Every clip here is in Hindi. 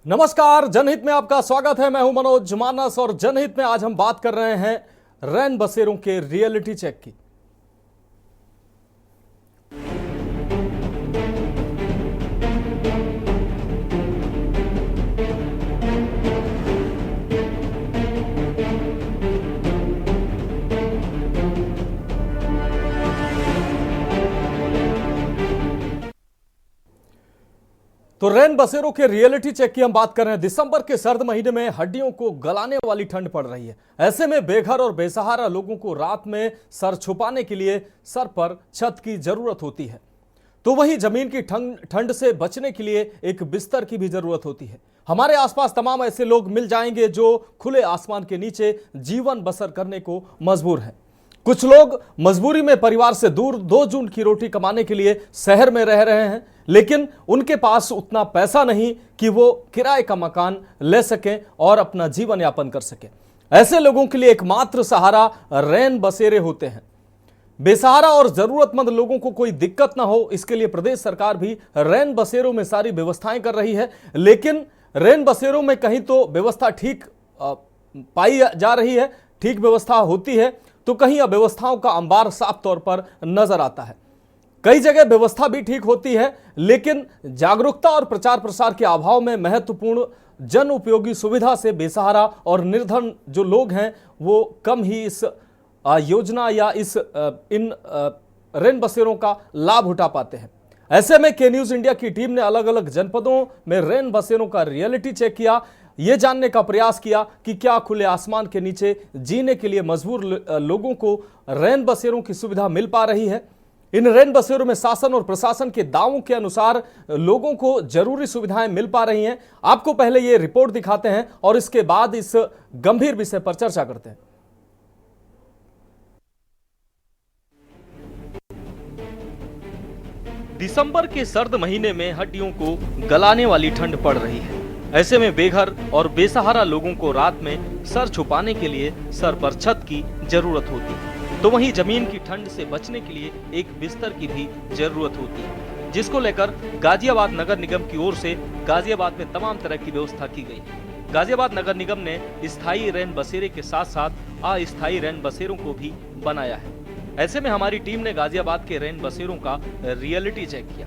नमस्कार, जनहित में आपका स्वागत है। मैं हूं मनोज मानस और जनहित में आज हम बात कर रहे हैं रैन बसेरों के रियलिटी चेक की। तो रैन बसेरों के रियलिटी चेक की हम बात कर रहे हैं। दिसंबर के सर्द महीने में हड्डियों को गलाने वाली ठंड पड़ रही है। ऐसे में बेघर और बेसहारा लोगों को रात में सर छुपाने के लिए सर पर छत की जरूरत होती है, तो वहीं जमीन की ठंड से बचने के लिए एक बिस्तर की भी जरूरत होती है। हमारे आसपास तमाम ऐसे लोग मिल जाएंगे जो खुले आसमान के नीचे जीवन बसर करने को मजबूर हैं। कुछ लोग मजबूरी में परिवार से दूर 2 जून की रोटी कमाने के लिए शहर में रह रहे हैं, लेकिन उनके पास उतना पैसा नहीं कि वो किराए का मकान ले सकें और अपना जीवन यापन कर सकें। ऐसे लोगों के लिए एकमात्र सहारा रैन बसेरे होते हैं। बेसहारा और जरूरतमंद लोगों को कोई दिक्कत ना हो, इसके लिए प्रदेश सरकार भी रैन बसेरों में सारी व्यवस्थाएं कर रही है। लेकिन रैन बसेरों में कहीं तो व्यवस्था ठीक पाई जा रही है, ठीक व्यवस्था होती है, तो कहीं अव्यवस्थाओं का अंबार साफ तौर पर नजर आता है। कई जगह व्यवस्था भी ठीक होती है, लेकिन जागरूकता और प्रचार प्रसार के अभाव में महत्वपूर्ण जन उपयोगी सुविधा से बेसहारा और निर्धन जो लोग हैं वो कम ही इस योजना या इन रैन बसेरों का लाभ उठा पाते हैं। ऐसे में के न्यूज इंडिया की टीम ने अलग अलग जनपदों में रैन बसेरों का रियलिटी चेक किया, ये जानने का प्रयास किया कि क्या खुले आसमान के नीचे जीने के लिए मजबूर लोगों को रैन बसेरों की सुविधा मिल पा रही है। इन रैन बसेरों में शासन और प्रशासन के दावों के अनुसार लोगों को जरूरी सुविधाएं मिल पा रही हैं। आपको पहले ये रिपोर्ट दिखाते हैं और इसके बाद इस गंभीर विषय पर चर्चा करते हैं। दिसंबर के सर्द महीने में हड्डियों को गलाने वाली ठंड पड़ रही है। ऐसे में बेघर और बेसहारा लोगों को रात में सर छुपाने के लिए सर पर छत की जरूरत होती है, तो वहीं जमीन की ठंड से बचने के लिए एक बिस्तर की भी जरूरत होती है, जिसको लेकर गाजियाबाद नगर निगम की ओर से गाजियाबाद में तमाम तरह की व्यवस्था की गई। गाजियाबाद नगर निगम ने स्थायी रैन बसेरे के साथ साथ अस्थायी रैन बसेरों को भी बनाया है। ऐसे में हमारी टीम ने गाजियाबाद के रैन बसेरों का रियलिटी चेक किया।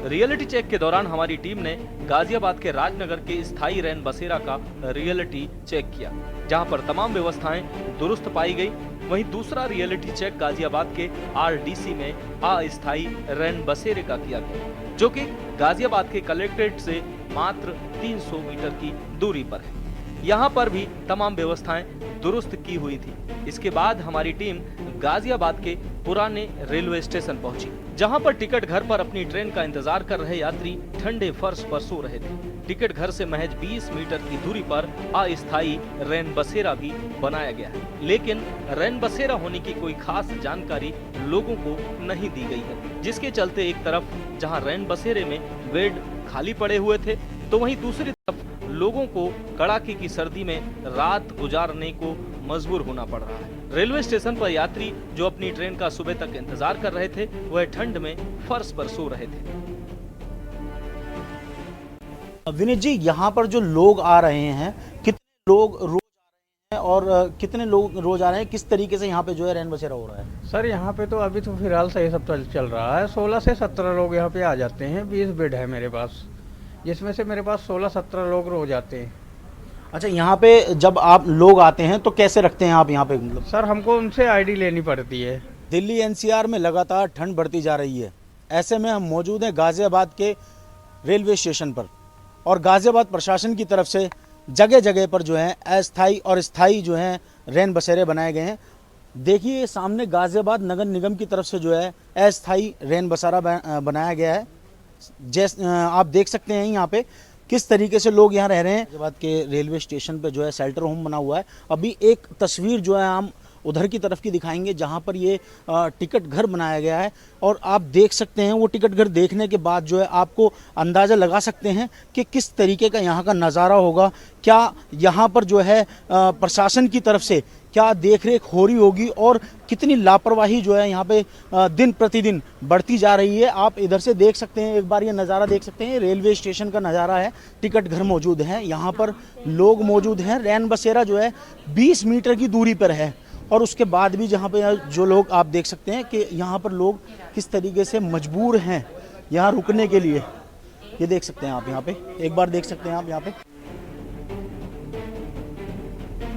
रियलिटी चेक के दौरान हमारी टीम ने गाजियाबाद के राजनगर के स्थायी रैन बसेरा का रियलिटी चेक किया, जहां पर तमाम व्यवस्थाएं दुरुस्त पाई गई। वहीं दूसरा रियलिटी चेक गाजियाबाद के आरडीसी में अस्थायी रैन बसेरे का किया गया, जो कि गाजियाबाद के कलेक्ट्रेट से मात्र 300 मीटर की दूरी पर है। यहाँ पर भी तमाम व्यवस्थाएं दुरुस्त की हुई थी। इसके बाद हमारी टीम गाजियाबाद के पुराने रेलवे स्टेशन पहुंची, जहां पर टिकट घर पर अपनी ट्रेन का इंतजार कर रहे यात्री ठंडे फर्श पर सो रहे थे। टिकट घर से महज 20 मीटर की दूरी पर अस्थायी रैन बसेरा भी बनाया गया है, लेकिन रैन बसेरा होने की कोई खास जानकारी लोगों को नहीं दी गई है, जिसके चलते एक तरफ जहां रैन बसेरे में बेड खाली पड़े हुए थे, तो वहीं दूसरी तरफ लोगों को कड़ाके की सर्दी में रात गुजारने को मजबूर होना पड़ रहा है। रेलवे स्टेशन पर यात्री जो अपनी ट्रेन का सुबह तक इंतजार कर रहे थे, वह ठंड में फर्श पर सो रहे थे। विनीत जी, यहाँ पर जो लोग आ रहे हैं, कितने लोग रोज आ रहे हैं और कितने लोग रोज आ रहे हैं, किस तरीके से यहाँ पे जो है रैन बसेरा हो रहा है? सर यहाँ पे तो अभी तो फिलहाल सही सब चल रहा है। 16 से 17 लोग यहाँ पे आ जाते हैं। 20 बेड है मेरे पास, जिसमें से मेरे पास 16-17 लोग रोज आते हैं। अच्छा, यहाँ पे जब आप लोग आते हैं तो कैसे रखते हैं आप यहाँ पे? मतलब सर हमको उनसे आईडी लेनी पड़ती है। दिल्ली एनसीआर में लगातार ठंड बढ़ती जा रही है। ऐसे में हम मौजूद हैं गाजियाबाद के रेलवे स्टेशन पर, और गाजियाबाद प्रशासन की तरफ से जगह जगह पर जो है अस्थायी और स्थायी जो है रैन बसेरे बनाए गए हैं। देखिए सामने गाजियाबाद नगर निगम की तरफ से जो है अस्थायी रैन बसेरा बनाया गया है। जैसे आप देख सकते हैं यहाँ पे किस तरीके से लोग यहाँ रह रहे हैं। गाजियाबाद के रेलवे स्टेशन पे जो है शेल्टर होम बना हुआ है। अभी एक तस्वीर जो है हम उधर की तरफ की दिखाएंगे, जहाँ पर ये टिकट घर बनाया गया है, और आप देख सकते हैं वो टिकट घर देखने के बाद जो है आपको अंदाज़ा लगा सकते हैं कि किस तरीके का यहाँ का नज़ारा होगा। क्या यहाँ पर जो है प्रशासन की तरफ से क्या देखरेख हो रही होगी और कितनी लापरवाही जो है यहाँ पे दिन प्रतिदिन बढ़ती जा रही है। आप इधर से देख सकते हैं, एक बार ये नज़ारा देख सकते हैं, रेलवे स्टेशन का नज़ारा है। टिकट घर मौजूद हैं, यहाँ पर लोग मौजूद हैं। रैन बसेरा जो है 20 मीटर की दूरी पर है और उसके बाद भी जहाँ पे जो लोग आप देख सकते हैं कि यहाँ पर लोग किस तरीके से मजबूर हैं यहाँ रुकने के लिए। ये देख सकते हैं आप यहाँ पे, एक बार देख सकते हैं आप यहाँ पे।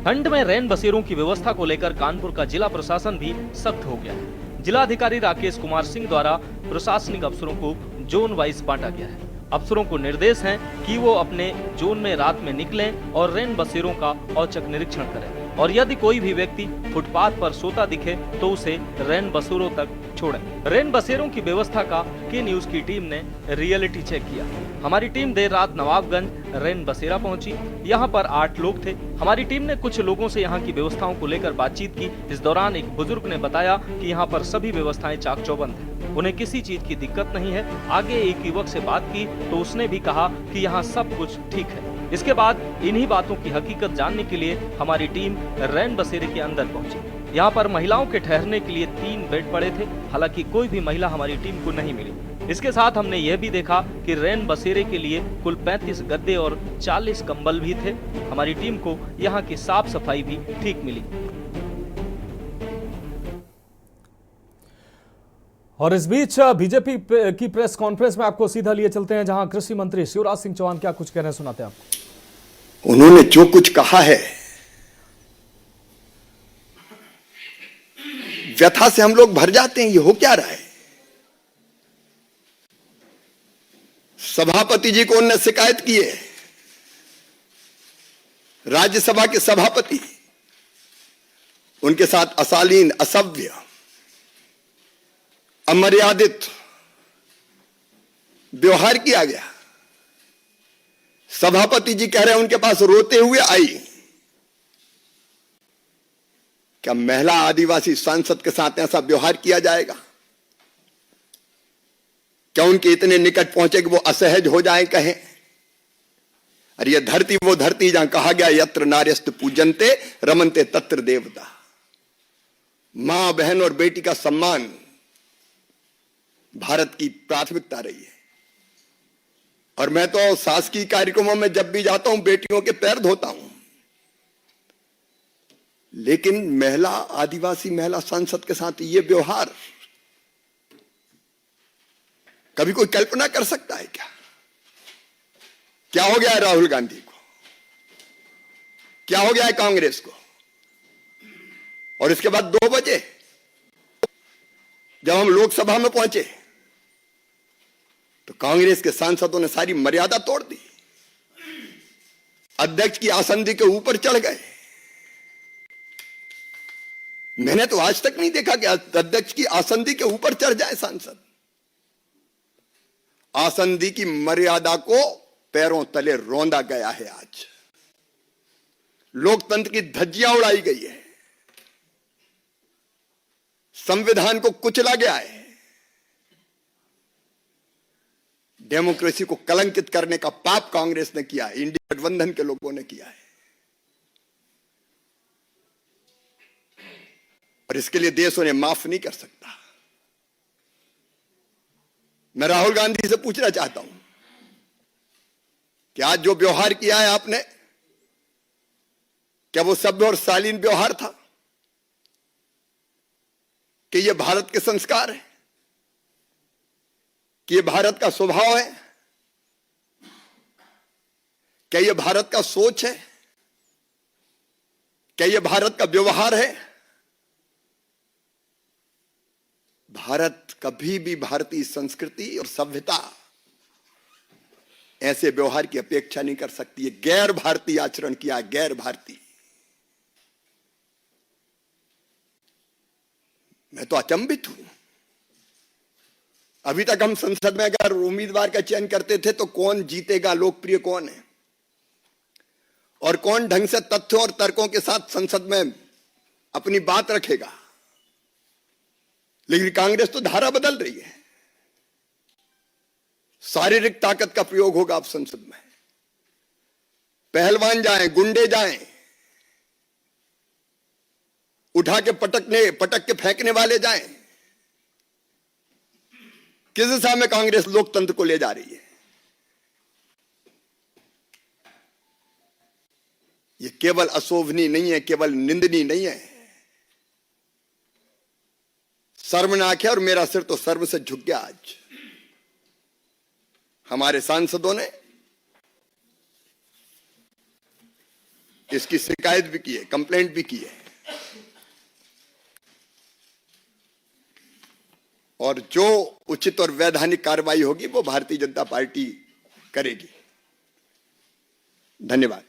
ठंड में रैन बसेरों की व्यवस्था को लेकर कानपुर का जिला प्रशासन भी सख्त हो गया है। जिलाधिकारी राकेश कुमार सिंह द्वारा प्रशासनिक अफसरों को जोन वाइज बांटा गया है। अफसरों को निर्देश है कि वो अपने जोन में रात में निकलें और रैन बसेरों का औचक निरीक्षण करें और यदि कोई भी व्यक्ति फुटपाथ पर सोता दिखे तो उसे रैन बसेरों तक छोड़ें। रैन बसेरों की व्यवस्था का के न्यूज की टीम ने रियलिटी चेक किया। हमारी टीम देर रात नवाबगंज रैन बसेरा पहुंची। यहाँ पर 8 लोग थे। हमारी टीम ने कुछ लोगों से यहाँ की व्यवस्थाओं को लेकर बातचीत की। इस दौरान एक बुजुर्ग ने बताया कि यहाँ पर सभी व्यवस्थाएं चाक चौबंद है, उन्हें किसी चीज की दिक्कत नहीं है। आगे एक युवक से बात की तो उसने भी कहा कि यहाँ सब कुछ ठीक है। इसके बाद इन्हीं बातों की हकीकत जानने के लिए हमारी टीम रैन बसेरे के अंदर पहुंची। यहाँ पर महिलाओं के ठहरने के लिए 3 बेड पड़े थे, हालांकि कोई भी महिला हमारी टीम को नहीं मिली। इसके साथ हमने यह भी देखा कि रैन बसेरे के लिए कुल 35 गद्दे और 40 कंबल भी थे। हमारी टीम को यहाँ की साफ सफाई भी ठीक मिली। और इस बीच बीजेपी की प्रेस कॉन्फ्रेंस में आपको सीधा लिए चलते हैं, जहां कृषि मंत्री शिवराज सिंह चौहान क्या कुछ कह रहे हैं, सुनाते हैं आपको। उन्होंने जो कुछ कहा है, व्यथा से हम लोग भर जाते हैं। ये हो क्या रहा है? सभापति जी को उन्होंने शिकायत की है, राज्यसभा के सभापति, उनके साथ अशालीन, असभ्य, अमर्यादित व्यवहार किया गया। सभापति जी कह रहे हैं उनके पास रोते हुए आई। क्या महिला आदिवासी सांसद के साथ ऐसा व्यवहार किया जाएगा? क्या उनके इतने निकट पहुंचे कि वो असहज हो जाएं, कहें अरे ये धरती वो धरती जहां कहा गया यत्र नार्यस्त पूजन्ते रमन्ते तत्र देवता। मां, बहन और बेटी का सम्मान भारत की प्राथमिकता रही है। और मैं तो शासकीय कार्यक्रमों में जब भी जाता हूं बेटियों के पैर धोता हूं, लेकिन महिला, आदिवासी महिला सांसद के साथ ये व्यवहार कभी कोई कल्पना कर सकता है क्या? क्या हो गया है राहुल गांधी को? क्या हो गया है कांग्रेस को? और इसके बाद 2 बजे जब हम लोकसभा में पहुंचे तो कांग्रेस के सांसदों ने सारी मर्यादा तोड़ दी, अध्यक्ष की आसंदी के ऊपर चढ़ गए। मैंने तो आज तक नहीं देखा कि अध्यक्ष की आसंदी के ऊपर चढ़ जाए सांसद। आसंदी की मर्यादा को पैरों तले रौंदा गया है। आज लोकतंत्र की धज्जियां उड़ाई गई है, संविधान को कुचला गया है, डेमोक्रेसी को कलंकित करने का पाप कांग्रेस ने किया है, इंडिया गठबंधन के लोगों ने किया है। और इसके लिए देश उन्हें माफ नहीं कर सकता। मैं राहुल गांधी से पूछना चाहता हूं कि आज जो व्यवहार किया है आपने, क्या वो सभ्य और शालीन व्यवहार था? कि ये भारत के संस्कार है? कि ये भारत का स्वभाव है? क्या ये भारत का सोच है? क्या ये भारत का व्यवहार है? भारत कभी भी भारतीय संस्कृति और सभ्यता ऐसे व्यवहार की अपेक्षा नहीं कर सकती है। गैर भारतीय आचरण किया, गैर भारतीय। मैं तो अचंभित हूं। अभी तक हम संसद में अगर उम्मीदवार का चयन करते थे तो कौन जीतेगा, लोकप्रिय कौन है और कौन ढंग से तथ्यों और तर्कों के साथ संसद में अपनी बात रखेगा। लेकिन कांग्रेस तो धारा बदल रही है। शारीरिक ताकत का प्रयोग होगा अब संसद में। पहलवान जाएं, गुंडे जाएं। उठा के पटक के फेंकने वाले जाएं। किस दिशा में कांग्रेस लोकतंत्र को ले जा रही है? ये केवल अशोभनीय नहीं है, केवल निंदनीय नहीं है, शर्मनाक है। और मेरा सिर तो शर्म से झुक गया आज। हमारे सांसदों ने इसकी शिकायत भी की है, कंप्लेंट भी की है, और जो उचित और वैधानिक कार्रवाई होगी वो भारतीय जनता पार्टी करेगी। धन्यवाद।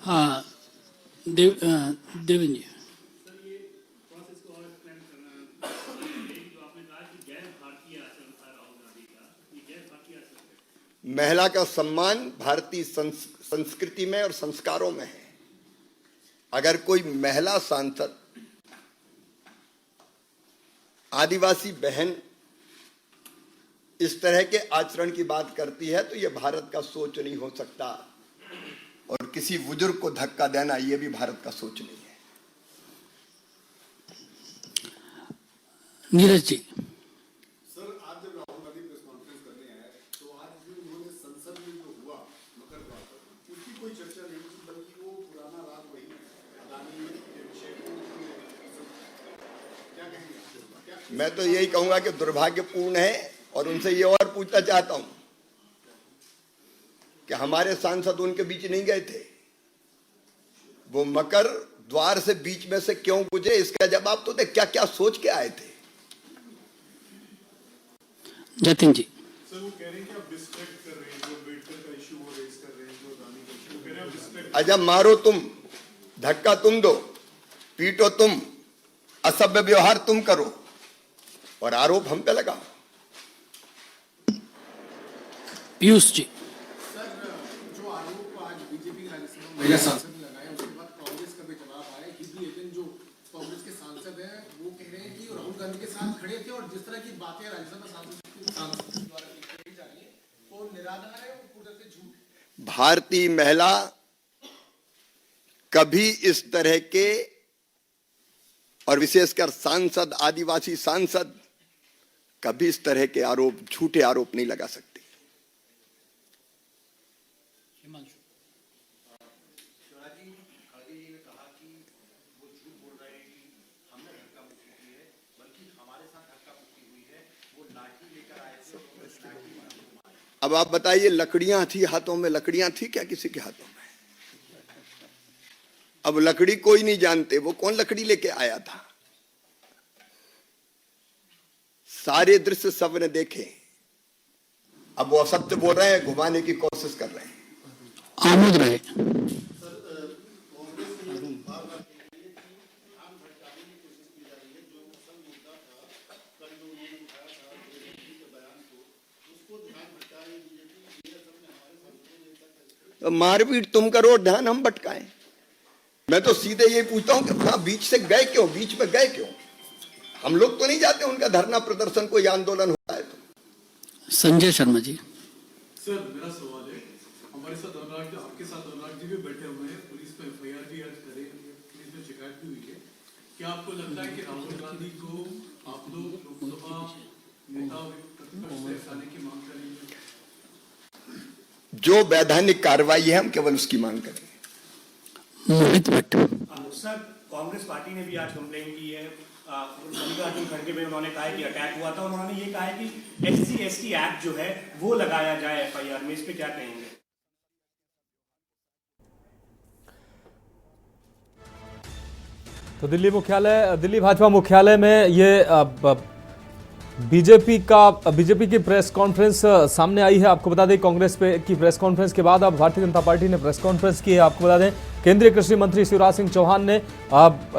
हाँ, देवेंद्र जी। महिला का सम्मान भारतीय संस्कृति में और संस्कारों में है। अगर कोई महिला सांसद, आदिवासी बहन इस तरह के आचरण की बात करती है तो यह भारत का सोच नहीं हो सकता, और किसी बुजुर्ग को धक्का देना यह भी भारत का सोच नहीं है। नीरज जी। सर, आज जब राहुल गांधी प्रेस कॉन्फ्रेंस करने आए तो आज भी उन्होंने संसद में जो हुआ मकर द्वार पर उसकी कोई चर्चा नहीं की, बल्कि वो पुराना राग वही अदानी के विषय को क्या कहेंगे? मैं तो यही कहूंगा कि दुर्भाग्यपूर्ण है, और उनसे ये और पूछना चाहता हूं कि हमारे सांसद उनके बीच नहीं गए थे, वो मकर द्वार से बीच में से क्यों गुजरे, इसका जवाब तो दे। क्या क्या सोच के आए थे? जतिन जी। सर, वो कह रहे हैं कि आप डिस्ट्रैक्ट कर रहे हैं, जो अम्बेडकर का इशू वो रेज कर रहे हैं, जो अदानी का इशू, कह रहे हैं आप डिस्ट्रैक्ट। अजब, मारो तुम, धक्का तुम दो, पीटो तुम, असभ्य व्यवहार तुम करो, और आरोप हम पे लगाओ। पीयूष जी। जो आरोप आज बीजेपी के राज्यसभा महिला सांसद ने लगाया, उसके बाद कांग्रेस का भी जवाब आया कि लेकिन जो कांग्रेस के सांसद हैं वो कह रहे हैं कि राहुल गांधी के साथ खड़े थे, और जिस तरह की बातें राज्यसभा सांसद द्वारा कही जा रही है वो निराधार है, वो पूरी तरह से झूठ है। भारतीय महिला कभी इस तरह के, और विशेषकर सांसद, आदिवासी सांसद, कभी इस तरह के आरोप, झूठे आरोप नहीं लगा सकती। अब आप बताइए, लकड़ियां थी हाथों में, लकड़ियां थी क्या किसी के हाथों में? अब लकड़ी कोई नहीं जानते, वो कौन लकड़ी लेके आया था। सारे दृश्य सबने देखे। अब वो असत्य बोल रहे हैं, घुमाने की कोशिश कर रहे हैं। आमोद रहे। मारपीट तुम करो, ध्यान हम भटकाएं। मैं तो सीधे ये पूछता हूं कि वहां बीच से गए क्यों, बीच में गए क्यों? हम लोग तो नहीं जाते उनका धरना प्रदर्शन, कोई आंदोलन होता है तो। संजय शर्मा जी। सर, मेरा सवाल है, हमारे साथ अनुराग जी, आपके साथ अनुराग जी भी बैठे हुए हैं, पुलिस पे एफआईआर भी आज करे, पुलिस में शिकायत भी हुई है। क्या आपको लगता है कि राहुल गांधी को आप लोग लोकसभा नेता प्रतिपक्ष से हटाने की मांग करेंगे? जो वैधानिक कार्रवाई है हम केवल उसकी मांग करें। मोहित भट्ट। सर, कांग्रेस पार्टी ने भी आज कंप्लेंट की है, मल्लिकार्जुन खड़गे में उन्होंने कहा कि अटैक हुआ था, और उन्होंने ये कहा है कि SC/ST एक्ट जो है वो लगाया जाए एफआईआर में। इस पे क्या कहेंगे? तो दिल्ली भाजपा मुख्यालय में ये बीजेपी की प्रेस कॉन्फ्रेंस सामने आई है। आपको बता दें, कांग्रेस की प्रेस कॉन्फ्रेंस के बाद अब भारतीय जनता पार्टी ने प्रेस कॉन्फ्रेंस की है। आपको बता दें, केंद्रीय कृषि मंत्री शिवराज सिंह चौहान ने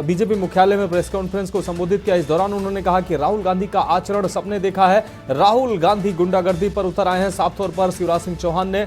बीजेपी मुख्यालय में प्रेस कॉन्फ्रेंस को संबोधित किया। इस दौरान उन्होंने कहा कि राहुल गांधी का आचरण सबने देखा है, राहुल गांधी गुंडागर्दी पर उतर आए हैं। साफ तौर पर शिवराज सिंह चौहान ने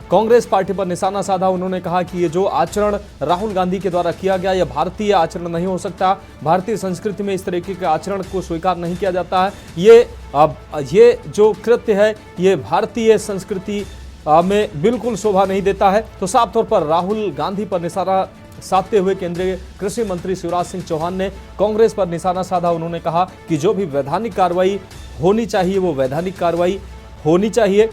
कांग्रेस पार्टी पर निशाना साधा। उन्होंने कहा कि ये जो आचरण राहुल गांधी के द्वारा किया गया, यह भारतीय आचरण नहीं हो सकता। भारतीय संस्कृति में इस तरीके के आचरण को स्वीकार नहीं किया जाता है। ये जो कृत्य है, ये भारतीय संस्कृति में बिल्कुल शोभा नहीं देता है। तो साफ तौर पर राहुल गांधी पर निशाना साधते हुए केंद्रीय कृषि मंत्री शिवराज सिंह चौहान ने कांग्रेस पर निशाना साधा। उन्होंने कहा कि जो भी वैधानिक कार्रवाई होनी चाहिए वो वैधानिक कार्रवाई होनी चाहिए।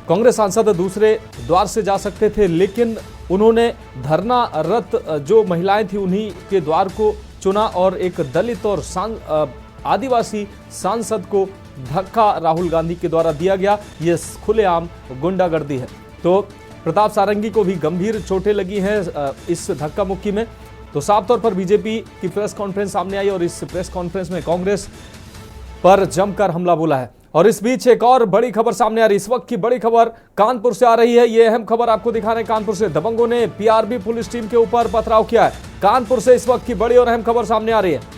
कांग्रेस सांसद दूसरे द्वार से जा सकते थे, लेकिन उन्होंने धरनारत जो महिलाएं थी उन्हीं के द्वार को चुना और एक दलित और आदिवासी सांसद को धक्का राहुल गांधी के द्वारा दिया गया। ये खुलेआम गुंडागर्दी है। तो प्रताप सारंगी को भी गंभीर चोटें लगी हैं इस धक्का मुक्की में। तो साफ तौर पर बीजेपी की प्रेस कॉन्फ्रेंस सामने आई और इस प्रेस कॉन्फ्रेंस में कांग्रेस पर जमकर हमला बोला है। और इस बीच एक और बड़ी खबर सामने आ रही है। इस वक्त की बड़ी खबर कानपुर से आ रही है। ये अहम खबर आपको दिखा रहे हैं कानपुर से। दबंगों ने पीआरबी पुलिस टीम के ऊपर पथराव किया है। कानपुर से इस वक्त की बड़ी और अहम खबर सामने आ रही है।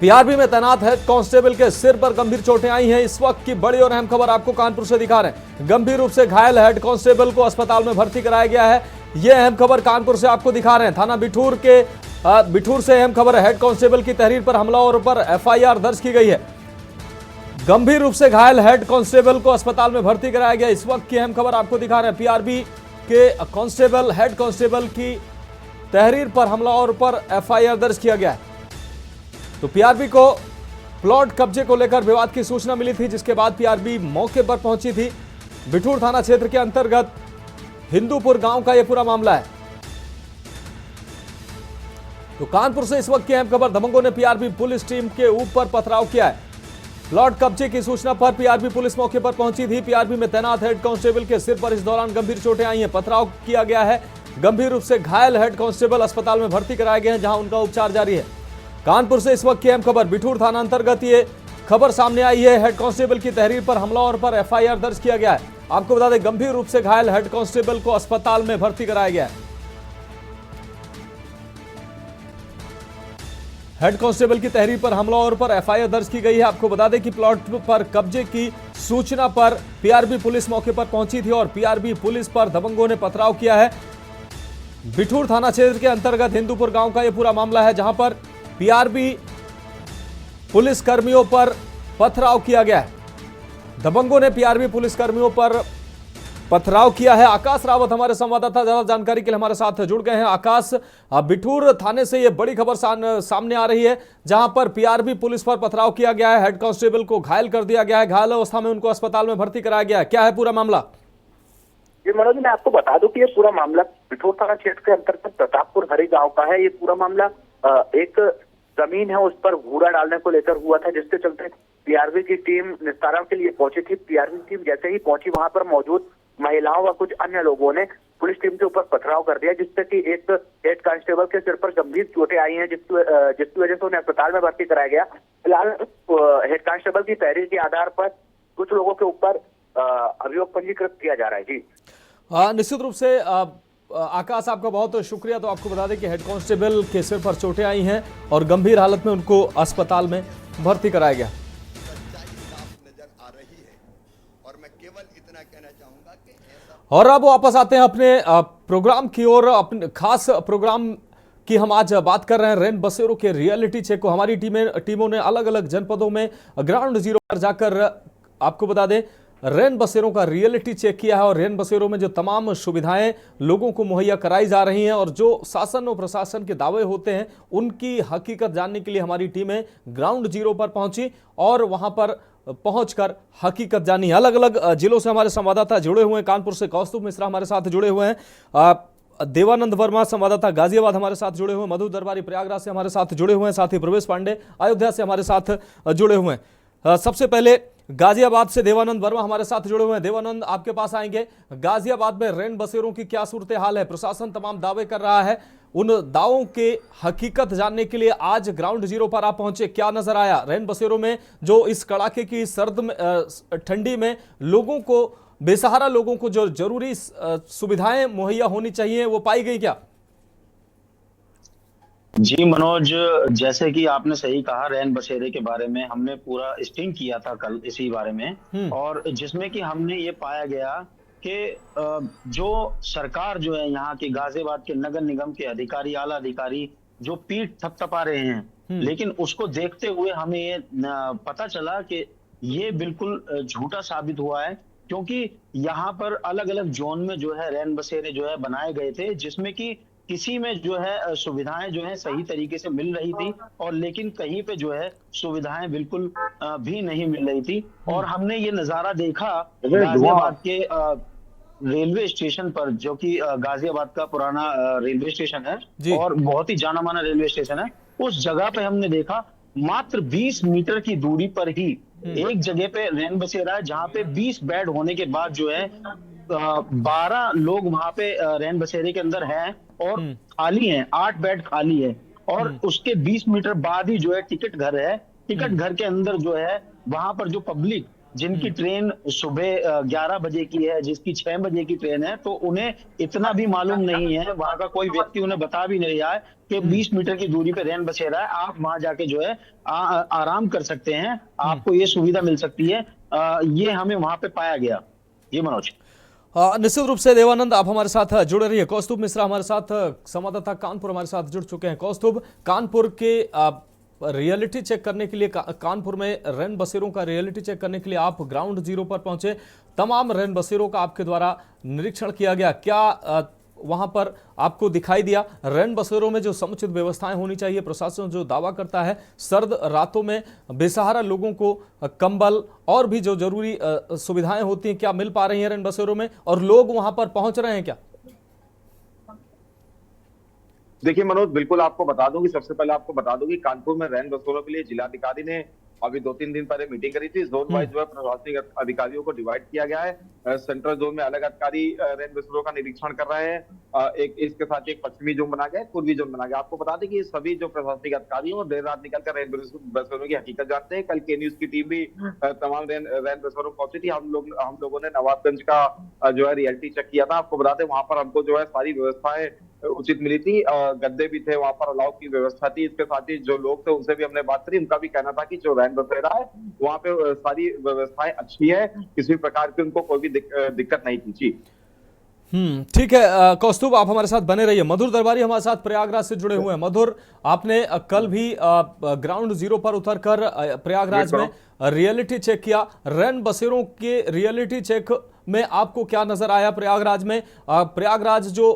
पीआरबी में तैनात हेड कांस्टेबल के सिर पर गंभीर चोटें आई हैं। इस वक्त की बड़ी और अहम खबर आपको कानपुर से दिखा रहे हैं। गंभीर रूप से घायल हेड कांस्टेबल को अस्पताल में भर्ती कराया गया है। यह अहम खबर कानपुर से आपको दिखा रहे हैं। थाना बिठूर से अहम खबर है। हेड कांस्टेबल की तहरीर पर हमलावर पर एफआईआर दर्ज की गई है। गंभीर रूप से घायल हेड कांस्टेबल को अस्पताल में भर्ती कराया गया। इस वक्त की अहम खबर आपको दिखा रहे हैं। पीआरबी के हेड कांस्टेबल की तहरीर पर हमलावर पर एफआईआर दर्ज किया गया है। तो पीआरबी को प्लॉट कब्जे को लेकर विवाद की सूचना मिली थी, जिसके बाद पीआरबी मौके पर पहुंची थी। बिठूर थाना क्षेत्र के अंतर्गत हिंदूपुर गांव का यह पूरा मामला है। तो कानपुर से इस वक्त की अहम खबर, दबंगों ने पीआरबी पुलिस टीम के ऊपर पथराव किया है। प्लॉट कब्जे की सूचना पर पीआरबी पुलिस मौके पर पहुंची थी। पीआरबी में तैनात हेड कांस्टेबल के सिर पर इस दौरान गंभीर चोटें आई हैं। पथराव किया गया है। गंभीर रूप से घायल हेड कांस्टेबल अस्पताल में भर्ती कराए गए हैं, जहां उनका उपचार जारी है। कानपुर से इस वक्त की अहम खबर, बिठूर थाना अंतर्गत ये खबर सामने आई है। हेड कांस्टेबल की तहरीर पर हमलावर पर एफआईआर दर्ज किया गया है। आपको बता दें, गंभीर रूप से घायल हेड कांस्टेबल को अस्पताल में भर्ती कराया गया है। हेड कांस्टेबल की तहरीर पर हमलावर पर एफआईआर दर्ज की गई है। आपको बता दें कि प्लॉट पर कब्जे की सूचना पर पीआरबी पुलिस मौके पर पहुंची थी और पीआरबी पुलिस पर दबंगों ने पथराव किया है। बिठूर थाना क्षेत्र के अंतर्गत हिंदूपुर गांव का यह पूरा मामला है, जहां पर पीआरबी पुलिस कर्मियों पर पथराव किया गया है। दबंगों ने पीआरबी पुलिस कर्मियों पर पथराव किया है। आकाश रावत हमारे संवाददाता ज्यादा जानकारी के लिए हमारे साथ जुड़ गए हैं। आकाश, बिठूर थाने से यह बड़ी खबर सामने आ रही है, जहां पर पीआरबी पुलिस पर पथराव किया गया है। हेड कांस्टेबल को घायल कर दिया गया है। घायल अवस्था में उनको अस्पताल में भर्ती कराया गया है। क्या है पूरा मामला? जी मनोज, मैं आपको बता दूं कि ये पूरा मामला बिठूर थाना क्षेत्र के अंतर्गत प्रतापपुर हरी गांव का है। ये पूरा मामला एक जमीन है उस पर घूरा डालने को लेकर हुआ था, जिसके चलते पीआरबी की टीम निस्तारण के लिए पहुंची थी। पीआरबी की टीम जैसे ही पहुंची, वहां पर मौजूद महिलाओं व कुछ अन्य लोगों ने पुलिस टीम के ऊपर पथराव कर दिया, जिससे कि एक हेड कांस्टेबल के सिर पर गंभीर चोटें आई हैं, जिसकी वजह से उन्हें अस्पताल में भर्ती कराया गया। फिलहाल हेड कांस्टेबल की तहरीर के आधार पर कुछ लोगों के ऊपर अभियोग पंजीकृत किया जा रहा है। जी निश्चित रूप से आकाश, आपका बहुत शुक्रिया। तो आपको बता दें कि हेड कांस्टेबल के सिर पर चोटें आई हैं और गंभीर हालत में उनको अस्पताल में भर्ती कराया गया। नजर आ रही है और मैं केवल इतना कहना चाहूंगा कि और अब वापस आते हैं अपने प्रोग्राम की ओर। अपने खास प्रोग्राम की हम आज बात कर रहे हैं रैन बसेरों के रियलिटी चेक को। हमारी टीमों ने अलग अलग जनपदों में ग्राउंड जीरो पर जाकर आपको बता दें रैन बसेरों का रियलिटी चेक किया है और रैन बसेरों में जो तमाम सुविधाएं लोगों को मुहैया कराई जा रही हैं और जो शासन और प्रशासन के दावे होते हैं उनकी हकीकत जानने के लिए हमारी टीमें ग्राउंड जीरो पर पहुंची और वहां पर पहुंचकर हकीकत जानी। अलग अलग जिलों से हमारे संवाददाता जुड़े हुए हैं। कानपुर से कौस्तुभ मिश्रा हमारे साथ जुड़े हुए हैं। देवानंद वर्मा संवाददाता गाजियाबाद हमारे साथ जुड़े हुए हैं। मधु दरबारी प्रयागराज से हमारे साथ जुड़े हुए हैं। साथ ही प्रवेश पांडे अयोध्या से हमारे साथ जुड़े हुए हैं। सबसे पहले गाजियाबाद से देवानंद वर्मा हमारे साथ जुड़े हुए हैं। देवानंद, आपके पास आएंगे। गाजियाबाद में रैन बसेरों की क्या सूरत हाल है? प्रशासन तमाम दावे कर रहा है, उन दावों के हकीकत जानने के लिए आज ग्राउंड जीरो पर आप पहुंचे। क्या नजर आया रैन बसेरों में जो इस कड़ाके की सर्द में ठंडी में लोगों को, बेसहारा लोगों को जो जरूरी सुविधाएं मुहैया होनी चाहिए वो पाई गई क्या? जी मनोज, जैसे कि आपने सही कहा, रैन बसेरे के बारे में हमने पूरा स्टिंग किया था कल इसी बारे में, और जिसमें कि हमने ये पाया गया कि जो सरकार जो है यहाँ की गाजियाबाद के नगर निगम के अधिकारी, आला अधिकारी जो पीठ थपथपा रहे हैं, लेकिन उसको देखते हुए हमें ये पता चला कि ये बिल्कुल झूठा साबित हुआ है, क्योंकि यहाँ पर अलग अलग जोन में जो है रैन बसेरे जो है बनाए गए थे, जिसमें कि किसी में जो है सुविधाएं जो है सही तरीके से मिल रही थी, और लेकिन कहीं पे जो है सुविधाएं बिल्कुल भी नहीं मिल रही थी। और हमने ये नजारा देखा गाजियाबाद के रेलवे स्टेशन पर, जो कि गाजियाबाद का पुराना रेलवे स्टेशन है और बहुत ही जाना माना रेलवे स्टेशन है। उस जगह पे हमने देखा मात्र 20 मीटर की दूरी पर ही एक जगह पे रैन बसेरा है, जहाँ पे 20 बेड होने के बाद जो है 12 लोग वहां पे रैन बसेरे के अंदर हैं और खाली हैं, 8 बेड खाली है। और उसके 20 मीटर बाद ही जो है टिकट घर है। टिकट घर के अंदर जो है वहां पर जो पब्लिक जिनकी ट्रेन सुबह 11 बजे की है, जिसकी 6 बजे की ट्रेन है, तो उन्हें इतना भी मालूम नहीं है, वहां का कोई व्यक्ति उन्हें बता भी नहीं रहा है कि 20 मीटर की दूरी पे रैन बसेरा है, आप वहां जाके जो है आराम कर सकते हैं, आपको ये सुविधा मिल सकती है। ये हमें वहां पे पाया गया। ये मनोज। निश्चित रूप से देवानंद आप हमारे साथ जुड़े रहिए। कौस्तुभ मिश्रा हमारे साथ, संवाददाता कानपुर हमारे साथ जुड़ चुके हैं। कौस्तुभ, कानपुर के रियलिटी चेक करने के लिए, कानपुर में रैन बसेरों का रियलिटी चेक करने के लिए आप ग्राउंड जीरो पर पहुंचे, तमाम रैन बसेरों का आपके द्वारा निरीक्षण किया गया, क्या वहां पर आपको दिखाई दिया? रैन बसेरों में जो समुचित व्यवस्थाएं होनी चाहिए, प्रशासन जो दावा करता है सर्द रातों में बेसहारा लोगों को कंबल और भी जो जरूरी सुविधाएं होती हैं, क्या मिल पा रही हैं रैन बसेरों में, और लोग वहां पर पहुंच रहे हैं क्या? देखिए मनोज, बिल्कुल आपको बता दूं कि सबसे पहले आपको बता दूं कि कानपुर में रैन बसेरों के लिए जिलाधिकारी ने अभी 2-3 दिन पहले मीटिंग करी थी। जोन वाइज जो है प्रशासनिक अधिकारियों को डिवाइड किया गया है। सेंट्रल जोन में अलग अधिकारी रैन बसेरों का निरीक्षण कर रहे हैं। एक इसके साथ एक पश्चिमी जोन बना गया, पूर्वी जोन बना गया। आपको बता दें कि सभी जो प्रशासनिक अधिकारी हैं देर रात निकलकर रैन बसेरों की हकीकत जानते हैं। कल के न्यूज की टीम भी तमाम रैन बसेरों पहुंची थी। हम लोगों ने नवाबगंज का जो है रियलिटी चेक किया था। आपको बता दें वहां पर हमको जो है सारी व्यवस्थाएं उचित मिली थी। गद्दे भी थे वहां पर, अलाव की व्यवस्था थी। इसके साथ ही जो लोग थे उनसे भी हमने बात करी। उनका भी कहना था कि जो रैन बसेरा है वहां पे सारी व्यवस्थाएं अच्छी है, किसी प्रकार की उनको कोई भी दिक्कत नहीं थी। ठीक है कौस्तुभ, आप हमारे साथ बने रहिए। मधुर दरबारी हमारे साथ प्रयागराज से जुड़े हुए हैं। मधुर, आपने कल भी ग्राउंड जीरो पर उतरकर प्रयागराज में रियलिटी चेक किया। रैन बसेरों के रियलिटी चेक में आपको क्या नजर आया प्रयागराज में? प्रयागराज जो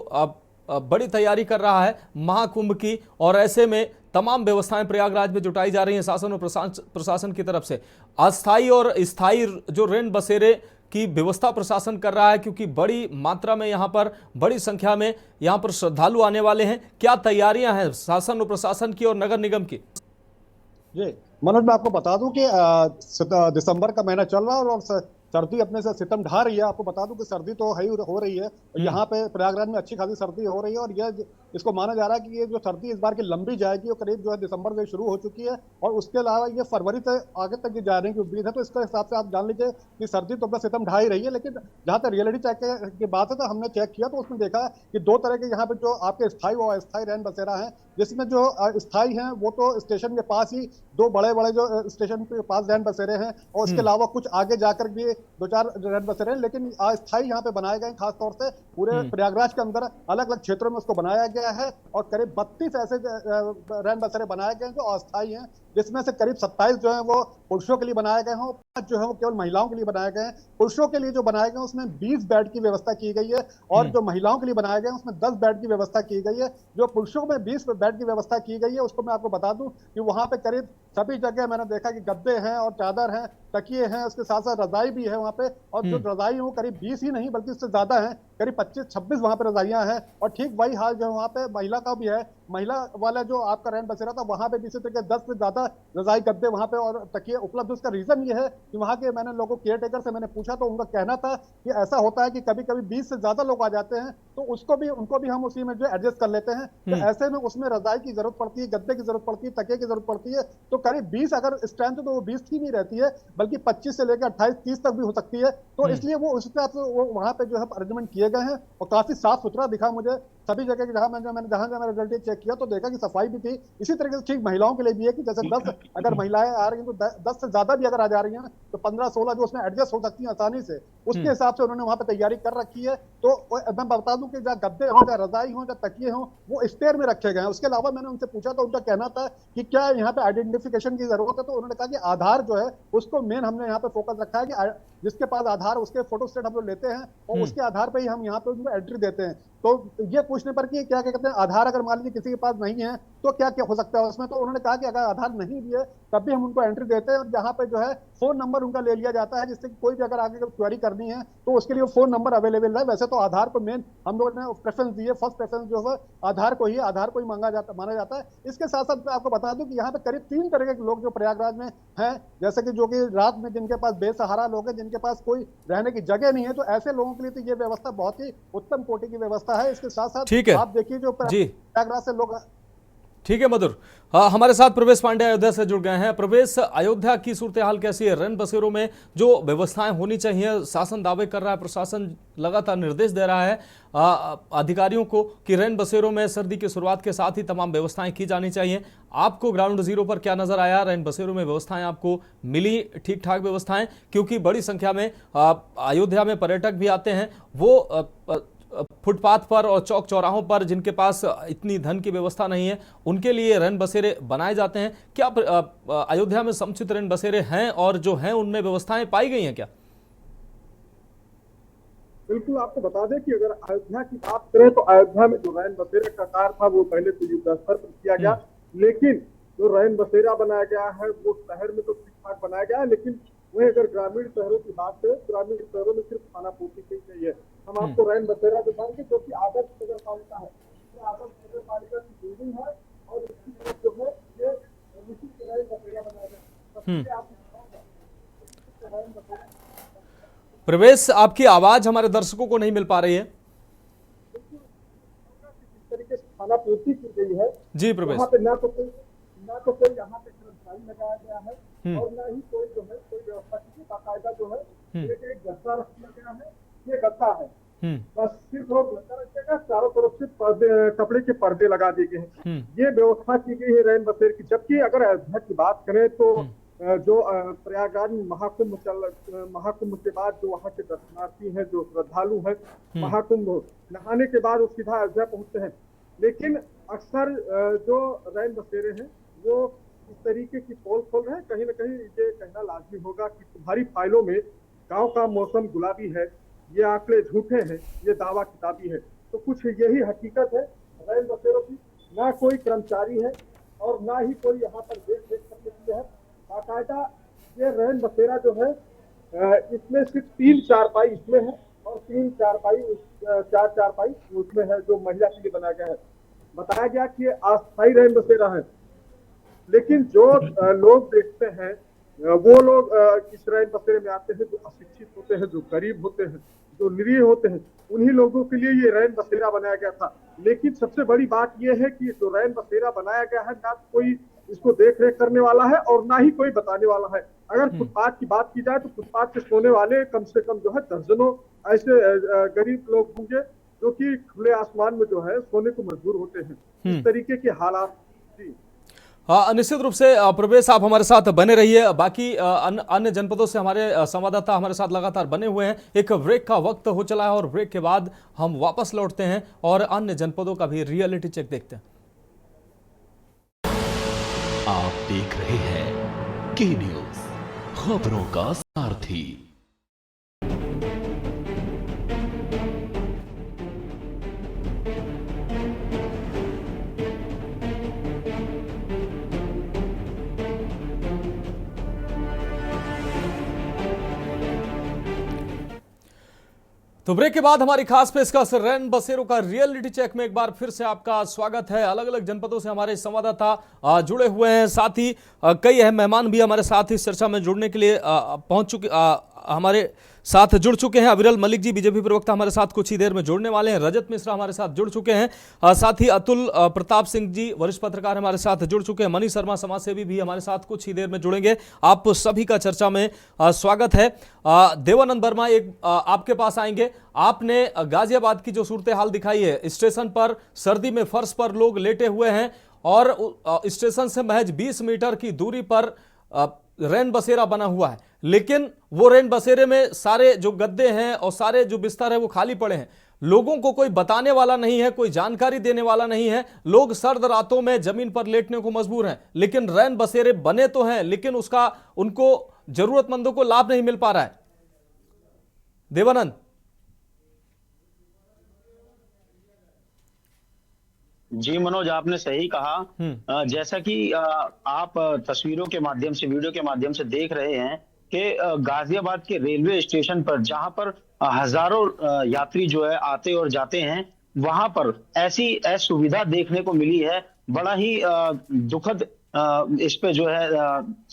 बड़ी तैयारी कर रहा है महाकुंभ की, और ऐसे में तमाम व्यवस्थाएं प्रयागराज में जुटाई जा रही हैं शासन और प्रशासन की तरफ से। अस्थायी और स्थायी जो रैन बसेरे की व्यवस्था प्रशासन कर रहा है, क्योंकि बड़ी मात्रा में यहाँ पर, बड़ी संख्या में यहाँ पर श्रद्धालु आने वाले हैं। क्या तैयारियां हैं शासन और प्रशासन की और नगर निगम की? जी मनोज, मैं आपको बता दूं कि दिसंबर का महीना चल रहा है और सर्दी अपने से सितम ढा रही है। आपको बता दूं कि सर्दी तो हो रही है। यहाँ पे प्रयागराज में अच्छी खासी सर्दी हो रही है, और यह इसको माना जा रहा है कि ये जो सर्दी इस बार की लंबी जाएगी, वो करीब जो है दिसंबर से शुरू हो चुकी है, और उसके अलावा ये फरवरी से आगे तक की जाने की उम्मीद है। तो इसके हिसाब से आप जान लीजिए कि सर्दी तो अपना सितम ढा ही रही है। लेकिन जहाँ तक रियलिटी चेक की बात है, तो हमने चेक किया तो उसमें देखा कि 2 तरह के यहाँ पे जो आपके स्थायी व अस्थायी रैन बसेरा है। जिसमें जो स्थायी हैं वो तो स्टेशन के पास ही 2 बड़े जो स्टेशन के पास रैन बसेरे हैं, और उसके अलावा कुछ आगे जाकर भी 2-4 रैन बसेरे हैं। लेकिन अस्थायी यहाँ पे बनाए गए, खासतौर से पूरे प्रयागराज के अंदर अलग अलग क्षेत्रों में उसको बनाया गया है, और करीब 32 ऐसे रैन बसेरे बनाए गए हैं जो अस्थायी हैं, जिसमें से करीब 27 जो है वो पुरुषों के लिए बनाए गए हैं, 5 जो है वो केवल महिलाओं के लिए बनाए गए हैं। पुरुषों के लिए जो बनाए गए हैं उसमें 20 बेड की व्यवस्था की गई है, और जो महिलाओं के लिए बनाए गए हैं उसमें 10 बेड की व्यवस्था की गई है। जो पुरुषों में 20 बेड की व्यवस्था की गई है, उसको मैं आपको बता दूं कि वहां पे करीब सभी जगह मैंने देखा कि गद्दे हैं और चादर हैं, तकिए हैं, उसके साथ साथ रजाई भी है वहां पे। और जो रजाई है वो करीब 20 ही नहीं बल्कि उससे ज्यादा है, करीब 25-26 वहां पे रजाइयां हैं। और ठीक वही हाल जो है वहां पे महिला का भी है। महिला वाला जो आपका रैन बसेरा था वहां पे भी इसी तरीके 10 से ज्यादा रजाई गद्दे वहां पे और तकिए उपलब्ध। उसका रीजन ये है कि वहां के मैंने लोगों केयर टेकर से मैंने पूछा, तो उनका कहना था कि ऐसा होता है कि कभी कभी 20 से ज्यादा लोग आ जाते हैं, तो उनको भी हम उसी में जो एडजस्ट कर लेते हैं। तो ऐसे में उसमें रजाई की जरूरत पड़ती है, गद्दे की जरूरत पड़ती है, तकिए की जरूरत पड़ती है। तो करीब 20 अगर स्ट्रेंथ तो वो 20 की नहीं रहती है, बल्कि 25 से लेकर 28-30 तक भी हो सकती है। तो इसलिए वो उस हिसाब से वो वहां पे जो है अरेंजमेंट किए गए हैं, और काफी साफ सुथरा दिखा मुझे। सभी जगह जहां मैंने रिजल्ट चेक किया तो देखा कि सफाई भी थी। इसी तरीके से ठीक महिलाओं के लिए भी है कि जैसे 10 अगर महिलाएं आ रही हैं तो 10 से ज्यादा भी अगर आ जा रही हैं तो 15-16 जो उसमें एडजस्ट हो सकती हैं आसानी से, उसके हिसाब से उन्होंने वहां पे तैयारी कर रखी है। तो मैं बता दूं कि जहाँ गद्दे हो, जहाँ रजाई हो, जहाँ तकिए हो, वो स्टेयर में रखे गए हैं। उसके अलावा मैंने उनसे पूछा तो उनका कहना था कि क्या यहाँ पे आइडेंटिफिकेशन की जरूरत है, तो उन्होंने कहा कि आधार जो है उसको मेन हमने यहाँ पे फोकस रखा है कि जिसके पास आधार उसके फोटो स्टेट हम लोग लेते हैं और उसके आधार पे ही हम यहाँ पे उनको एंट्री देते हैं। तो ये पूछने पर कि क्या कहते हैं आधार अगर मान लीजिए किसी के पास नहीं है तो क्या क्या हो सकता है उसमें, तो उन्होंने कहा कि अगर आधार नहीं भी है तब भी हम उनको एंट्री देते हैं और जहाँ पे जो है फोन नंबर उनका ले लिया जाता है, जिससे कोई भी अगर आगे क्वेरी करनी है तो उसके लिए फोन नंबर अवेलेबल है। वैसे तो आधार को मेन हम लोगों ने प्रेफरेंस दी है, फर्स्ट प्रेफरेंस जो है आधार को ही माना जाता है। इसके साथ साथ मैं आपको बता दूं कि यहाँ पे करीब 3 तरह के लोग जो प्रयागराज में हैं, जैसे कि जो कि रात में जिनके पास बेसहारा लोग हैं, जिनके पास कोई रहने की जगह नहीं है, तो ऐसे लोगों के लिए तो ये व्यवस्था बहुत ही उत्तम कोटि की व्यवस्था है। इसके साथ साथ ठीक है, आप देखिए जो प्रयागराज से लोग, ठीक है मधुर। हमारे साथ प्रवेश पांडे अयोध्या से जुड़ गए हैं। प्रवेश, अयोध्या की सूरत हाल कैसी है? रैन बसेरों में जो व्यवस्थाएं होनी चाहिए, शासन दावे कर रहा है, प्रशासन लगातार निर्देश दे रहा है अधिकारियों को कि रैन बसेरों में सर्दी की शुरुआत के साथ ही तमाम व्यवस्थाएं की जानी चाहिए। आपको ग्राउंड जीरो पर क्या नजर आया? रैन बसेरों में व्यवस्थाएं आपको मिली ठीक ठाक व्यवस्थाएं? क्योंकि बड़ी संख्या में अयोध्या में पर्यटक भी आते हैं, वो फुटपाथ पर और चौक चौराहों पर जिनके पास इतनी धन की व्यवस्था नहीं है, उनके लिए रैन बसेरे बनाए जाते हैं। क्या अयोध्या में समुचित रैन बसेरे हैं और जो हैं उनमें व्यवस्थाएं पाई गई हैं क्या? बिल्कुल, आपको बता दें कि अगर अयोध्या की बात करें तो अयोध्या में जो रैन बसेरे का कार्य था वो पहले तो युद्ध स्तर पर किया गया, लेकिन जो रैन बसेरा बनाया गया है वो शहर में तो ठीक ठाक बनाया गया है, लेकिन वही अगर ग्रामीण शहरों की बात करें, ग्रामीण शहरों में सिर्फ खाना पूर्ति की गई है। हम आपको रैन बसेरा दिखाएंगे जो कि आदर्श नगर पालिका है। आदर्श नगर पालिका की बिल्डिंग है और इसकी तरफ जो है ये रैन बसेरा बनाया गया। प्रवेश, आपकी आवाज हमारे दर्शकों को नहीं मिल पा रही है। इस तरीके से खाना पूर्ति की गई है जी प्रवेश, यहाँ पे ना तो कोई यहाँ पे कर्मचारी लगाया गया है और ना ही कोई जो है कोई व्यवस्था की बाकायदा जो है एक गद्दा रखा गया है। ये गद्दा है, बस सिर्फ वो गद्दा रखेगा, चारों तरफ से कपड़े के पर्दे लगा दिए गए हैं। ये व्यवस्था की गई है रैन बसेर की। जबकि अगर अयोध्या की बात करें तो जो प्रयागराज में महाकुंभ के बाद जो वहाँ के दर्शनार्थी हैं, जो श्रद्धालु हैं, महाकुंभ नहाने के बाद वो सीधा अयोध्या पहुंचते हैं। लेकिन अक्सर जो रैन बसेरे हैं वो इस तरीके की पोल खोल रहे हैं। कहीं ना कहीं ये कहना लाजमी होगा कि तुम्हारी फाइलों में गांव का मौसम गुलाबी है, ये आंकड़े झूठे हैं, ये दावा किताबी है। तो कुछ यही हकीकत है रैन बसेरों की। ना कोई कर्मचारी है और ना ही कोई यहाँ पर देख करने के लिए है। बाकायदा ये रैन बसेरा जो है इसमें सिर्फ 3 चारपाई इसमें है और 3 चारपाई 4 चारपाई उसमें है जो महिला के लिए बनाया गया है। बताया गया कि ये अस्थायी रैन बसेरा है, लेकिन जो लोग देखते हैं वो लोग इस रैन बसेरे में आते हैं जो अशिक्षित होते हैं, जो गरीब होते हैं, जो निरीह होते हैं, उन्हीं लोगों के लिए ये रैन बसेरा बनाया गया था। लेकिन सबसे बड़ी बात यह है कि जो रैन बसेरा बनाया गया है ना कोई इसको देख रेख करने वाला है और ना ही कोई बताने वाला है। अगर फुटपाथ की बात की जाए तो फुटपाथ पे सोने वाले कम से कम जो है दर्जनों ऐसे गरीब लोग होंगे जो कि खुले आसमान में जो है सोने को मजबूर होते हैं। इस तरीके के हालात। जी हाँ, निश्चित रूप से प्रवेश, आप हमारे साथ बने रहिए। बाकी अन्य जनपदों से हमारे संवाददाता हमारे साथ लगातार बने हुए हैं। एक ब्रेक का वक्त हो चला है और ब्रेक के बाद हम वापस लौटते हैं और अन्य जनपदों का भी रियलिटी चेक देखते हैं। आप देख रहे हैं के न्यूज, खबरों का सारथी। तो ब्रेक के बाद हमारी खास पेशकश रैन बसेरों का रियलिटी चेक में एक बार फिर से आपका स्वागत है। अलग अलग जनपदों से हमारे संवाददाता जुड़े हुए हैं, साथ ही कई अहम मेहमान भी हमारे साथ इस चर्चा में जुड़ने के लिए हमारे साथ जुड़ चुके हैं। अविरल मलिक जी बीजेपी प्रवक्ता हमारे साथ कुछ ही देर में जुड़ने वाले हैं। रजत मिश्रा हमारे साथ जुड़ चुके हैं। साथ ही अतुल प्रताप सिंह जी वरिष्ठ पत्रकार हमारे साथ जुड़ चुके हैं। मनीष शर्मा समाजसेवी भी हमारे साथ कुछ ही देर में जुड़ेंगे। आप सभी का चर्चा में स्वागत है। देवानंद वर्मा एक आपके पास आएंगे। आपने गाजियाबाद की जो सूरत हाल दिखाई है, स्टेशन पर सर्दी में फर्श पर लोग लेटे हुए हैं और स्टेशन से महज 20 मीटर की दूरी पर रैन बसेरा बना हुआ है, लेकिन वो रैन बसेरे में सारे जो गद्दे हैं और सारे जो बिस्तर है वो खाली पड़े हैं। लोगों को कोई बताने वाला नहीं है, कोई जानकारी देने वाला नहीं है। लोग सर्द रातों में जमीन पर लेटने को मजबूर हैं, लेकिन रैन बसेरे बने तो हैं, लेकिन उसका उनको जरूरतमंदों को लाभ नहीं मिल पा रहा है। देवानंद जी मनोज, आपने सही कहा। जैसा कि आप तस्वीरों के माध्यम से, वीडियो के माध्यम से देख रहे हैं कि गाजियाबाद के रेलवे स्टेशन पर, जहां पर हजारों यात्री जो है आते और जाते हैं, वहां पर ऐसी असुविधा देखने को मिली है। बड़ा ही दुखद इस पे जो है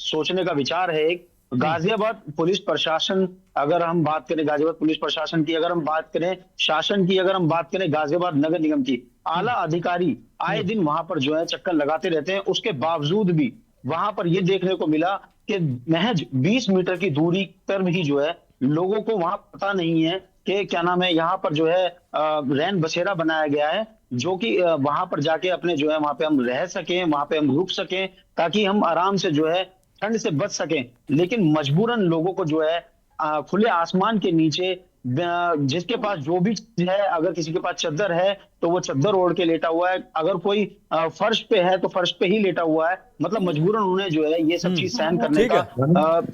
सोचने का विचार है। एक गाजियाबाद पुलिस प्रशासन, अगर हम बात करें गाजियाबाद पुलिस प्रशासन की, अगर हम बात करें शासन की, अगर हम बात करें गाजियाबाद नगर निगम की, आला अधिकारी आए दिन वहां पर जो है चक्कर लगाते रहते हैं। उसके बावजूद भी वहां पर यह देखने को मिला कि महज 20 मीटर की दूरी पर भी जो है लोगों को वहां पता नहीं है कि क्या नाम है, यहाँ पर जो है रैन बसेरा बनाया गया है, जो कि वहां पर जाके अपने जो है वहां पे हम रह सकें, वहां पे हम रुक सकें, ताकि हम आराम से जो है ठंड से बच सकें। लेकिन मजबूरन लोगों को जो है खुले आसमान के नीचे, जिसके पास जो भी चीज है, अगर किसी के पास चद्दर है तो वो चद्दर ओढ़ के लेटा हुआ है, अगर कोई फर्श पे है तो फर्श पे ही लेटा हुआ है। मतलब मजबूरन उन्हें जो है ये सब चीज सहन करने का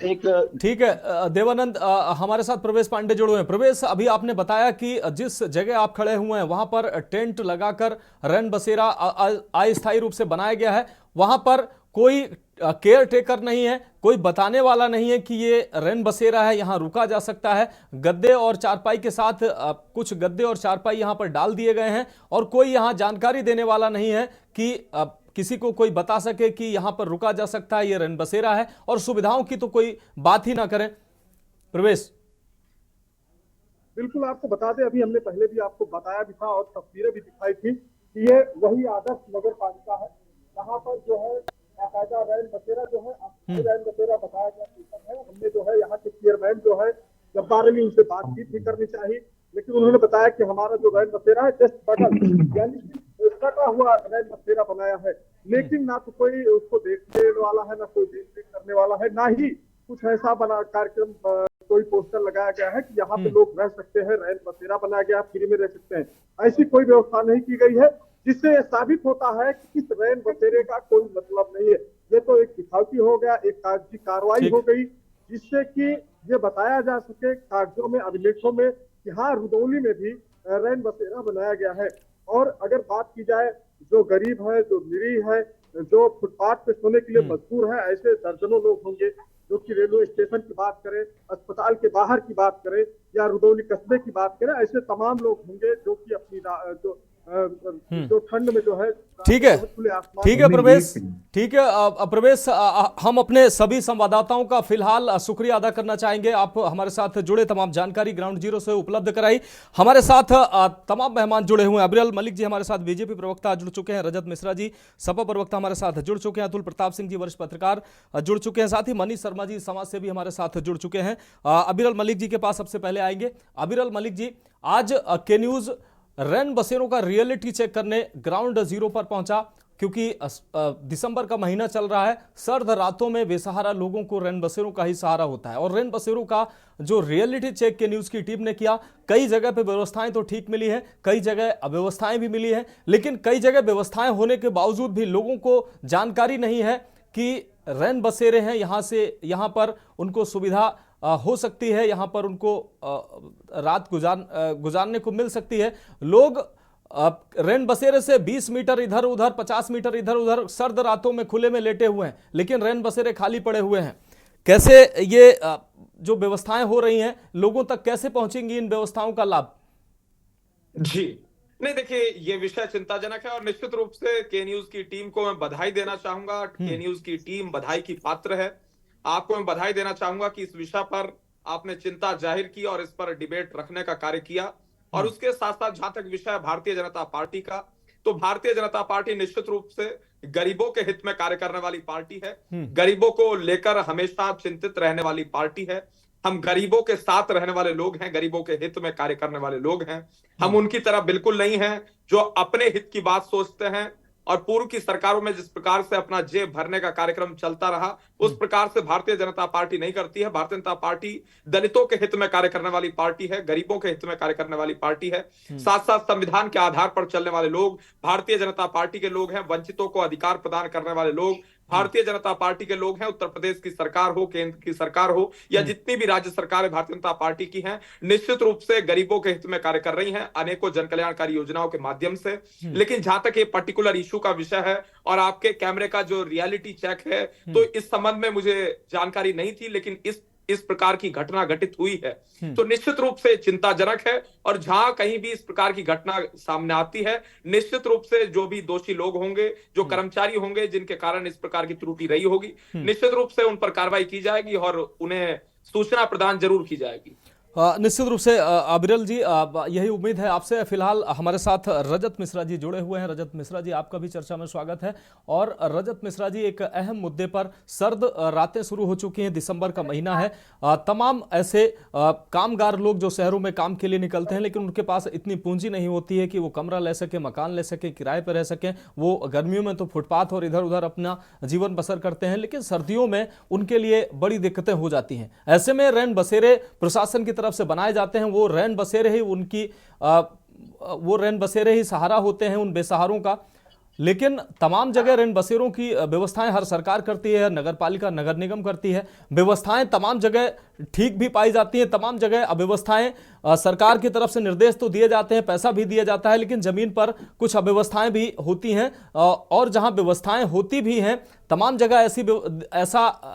एक ठीक है। देवानंद हमारे साथ प्रवेश पांडे जुड़े हुए हैं। प्रवेश, अभी आपने बताया कि जिस जगह आप खड़े हुए हैं वहां पर टेंट लगाकर रैन बसेरा अस्थायी रूप से बनाया गया है। वहां पर कोई केयर टेकर नहीं है, कोई बताने वाला नहीं है कि ये रैन बसेरा है, यहां रुका जा सकता है। गद्दे और चारपाई के साथ कुछ गद्दे और चारपाई यहां पर डाल दिए गए हैं और कोई यहां जानकारी देने वाला नहीं है कि किसी को कोई बता सके कि यहां पर रुका जा सकता है, ये रैन बसेरा है। और सुविधाओं की तो कोई बात ही ना करें। प्रवेश, बिल्कुल आपको बता दें, अभी हमने पहले भी आपको बताया भी था और तस्वीरें भी दिखाई थी कि ये वही आदर्श नगर पालिका है, यहाँ पर जो है बाकायदा रैन बसेरा जो है रैन बसेरा बताया गया है। हमने जो है यहाँ के चेयरमैन जो है जब्बार अली, उनसे बातचीत भी करनी चाहिए, लेकिन उन्होंने बताया कि हमारा जो रैन बसेरा है जस्ट बगल, यानी कटा हुआ रैन बसेरा बनाया है, लेकिन ना तो कोई उसको देखने वाला है, ना कोई देख करने वाला है, ना ही कुछ ऐसा बना कार्यक्रम कोई पोस्टर लगाया गया है कि यहाँ पे लोग रह सकते हैं, रैन बसेरा बनाया गया, फ्री में रह सकते हैं। ऐसी कोई व्यवस्था नहीं की गई है, जिससे यह साबित होता है कि इस रैन बसेरे का कोई मतलब नहीं है। ये तो एक दिखावटी हो गया, एक कागजी कार्रवाई हो गई, जिससे कि ये बताया जा सके कागजों में, अभिलेखों में कि हाँ रुदौली में भी रैन बसेरा बनाया गया है। और अगर बात की जाए, जो गरीब है, जो निरीह है, जो फुटपाथ पे सोने के लिए मजबूर है, ऐसे दर्जनों लोग होंगे, जो कि रेलवे स्टेशन की बात करें, अस्पताल के बाहर की बात करें या रुदौली कस्बे की बात करें, ऐसे तमाम लोग होंगे जो कि अपनी जो ठंड में जो है। ठीक है, ठीक है प्रवेश, ठीक है प्रवेश, हम अपने सभी संवाददाताओं का फिलहाल शुक्रिया अदा करना चाहेंगे। आप हमारे साथ जुड़े, तमाम जानकारी ग्राउंड जीरो से उपलब्ध कराई। हमारे साथ तमाम मेहमान जुड़े हुए हैं। अविरल मलिक जी हमारे साथ बीजेपी प्रवक्ता जुड़ चुके हैं, रजत मिश्रा जी सपा प्रवक्ता हमारे साथ जुड़ चुके हैं, अतुल प्रताप सिंह जी वरिष्ठ पत्रकार जुड़ चुके हैं, साथ ही मनीष शर्मा जी समाज से भी हमारे साथ जुड़ चुके हैं। अविरल मलिक जी के पास सबसे पहले आएंगे। अविरल मलिक जी, आज के न्यूज रैन बसेरों का रियलिटी चेक करने ग्राउंड जीरो पर पहुंचा, क्योंकि दिसंबर का महीना चल रहा है। सर्द रातों में बेसहारा लोगों को रैन बसेरों का ही सहारा होता है और रैन बसेरों का जो रियलिटी चेक के न्यूज की टीम ने किया, कई जगह पे व्यवस्थाएं तो ठीक मिली है, कई जगह अव्यवस्थाएं भी मिली है, लेकिन कई जगह व्यवस्थाएं होने के बावजूद भी लोगों को जानकारी नहीं है कि रैन बसेरे हैं, यहाँ पर उनको सुविधा हो सकती है, यहाँ पर उनको रात गुजारने को मिल सकती है। लोग रैन बसेरे से 20 मीटर इधर उधर, 50 मीटर इधर उधर सर्द रातों में खुले में लेटे हुए हैं, लेकिन रैन बसेरे खाली पड़े हुए हैं। कैसे ये जो व्यवस्थाएं हो रही हैं, लोगों तक कैसे पहुंचेंगी इन व्यवस्थाओं का लाभ? जी नहीं, देखिए ये विषय चिंताजनक है और निश्चित रूप से के न्यूज की टीम को मैं बधाई देना चाहूंगा। के न्यूज की टीम बधाई की पात्र है। आपको मैं बधाई देना चाहूंगा कि इस विषय पर आपने चिंता जाहिर की और इस पर डिबेट रखने का कार्य किया। और उसके साथ साथ जहां तक विषय भारतीय जनता पार्टी का, तो भारतीय जनता पार्टी निश्चित रूप से गरीबों के हित में कार्य करने वाली पार्टी है। गरीबों को लेकर हमेशा चिंतित रहने वाली पार्टी है। हम गरीबों के साथ रहने वाले लोग हैं, गरीबों के हित में कार्य करने वाले लोग हैं। हम उनकी तरह बिल्कुल नहीं हैं जो अपने हित की बात सोचते हैं। और पूर्व की सरकारों में जिस प्रकार से अपना जेब भरने का कार्यक्रम चलता रहा, उस प्रकार से भारतीय जनता पार्टी नहीं करती है। भारतीय जनता पार्टी दलितों के हित में कार्य करने वाली पार्टी है, गरीबों के हित में कार्य करने वाली पार्टी है। साथ साथ संविधान के आधार पर चलने वाले लोग भारतीय जनता पार्टी के लोग हैं। वंचितों को अधिकार प्रदान करने वाले लोग भारतीय जनता पार्टी के लोग हैं। उत्तर प्रदेश की सरकार हो, केंद्र की सरकार हो, या जितनी भी राज्य सरकारें भारतीय जनता पार्टी की हैं, निश्चित रूप से गरीबों के हित में कार्य कर रही हैं अनेकों जन कल्याणकारी योजनाओं के माध्यम से। लेकिन जहां तक ये पर्टिकुलर इशू का विषय है और आपके कैमरे का जो रियलिटी चेक है, तो इस संबंध में मुझे जानकारी नहीं थी, लेकिन इस प्रकार की घटना घटित हुई है तो निश्चित रूप से चिंताजनक है। और जहां कहीं भी इस प्रकार की घटना सामने आती है, निश्चित रूप से जो भी दोषी लोग होंगे, जो कर्मचारी होंगे जिनके कारण इस प्रकार की त्रुटि रही होगी, निश्चित रूप से उन पर कार्रवाई की जाएगी और उन्हें सूचना प्रदान जरूर की जाएगी। निश्चित रूप से अविरल जी, यही उम्मीद है आपसे। फिलहाल हमारे साथ रजत मिश्रा जी जुड़े हुए हैं। रजत मिश्रा जी, आपका भी चर्चा में स्वागत है। और रजत मिश्रा जी, एक अहम मुद्दे पर, सर्द रातें शुरू हो चुकी हैं, दिसंबर का महीना है। तमाम ऐसे कामगार लोग जो शहरों में काम के लिए निकलते हैं, लेकिन उनके पास इतनी पूंजी नहीं होती है कि वो कमरा ले सके, मकान ले सके, किराए पर रह सकें। वो गर्मियों में तो फुटपाथ और इधर उधर अपना जीवन बसर करते हैं, लेकिन सर्दियों में उनके लिए बड़ी दिक्कतें हो जाती हैं। ऐसे में रैन बसेरे प्रशासन की तरफ से बनाए जाते हैं। वो रैन बसेरे ही वो रैन बसेरे ही सहारा होते हैं उन बेसहारों का। लेकिन तमाम जगह रैन बसेरों की व्यवस्थाएं हर सरकार करती है, नगर पालिका, नगर निगम करती है। व्यवस्थाएं तमाम जगह ठीक भी पाई जाती हैं, तमाम जगह अव्यवस्थाएं, सरकार की तरफ से निर्देश तो दिए जाते हैं, पैसा भी दिया जाता है, लेकिन जमीन पर कुछ अव्यवस्थाएं भी होती हैं। और जहां व्यवस्थाएं होती भी हैं, तमाम जगह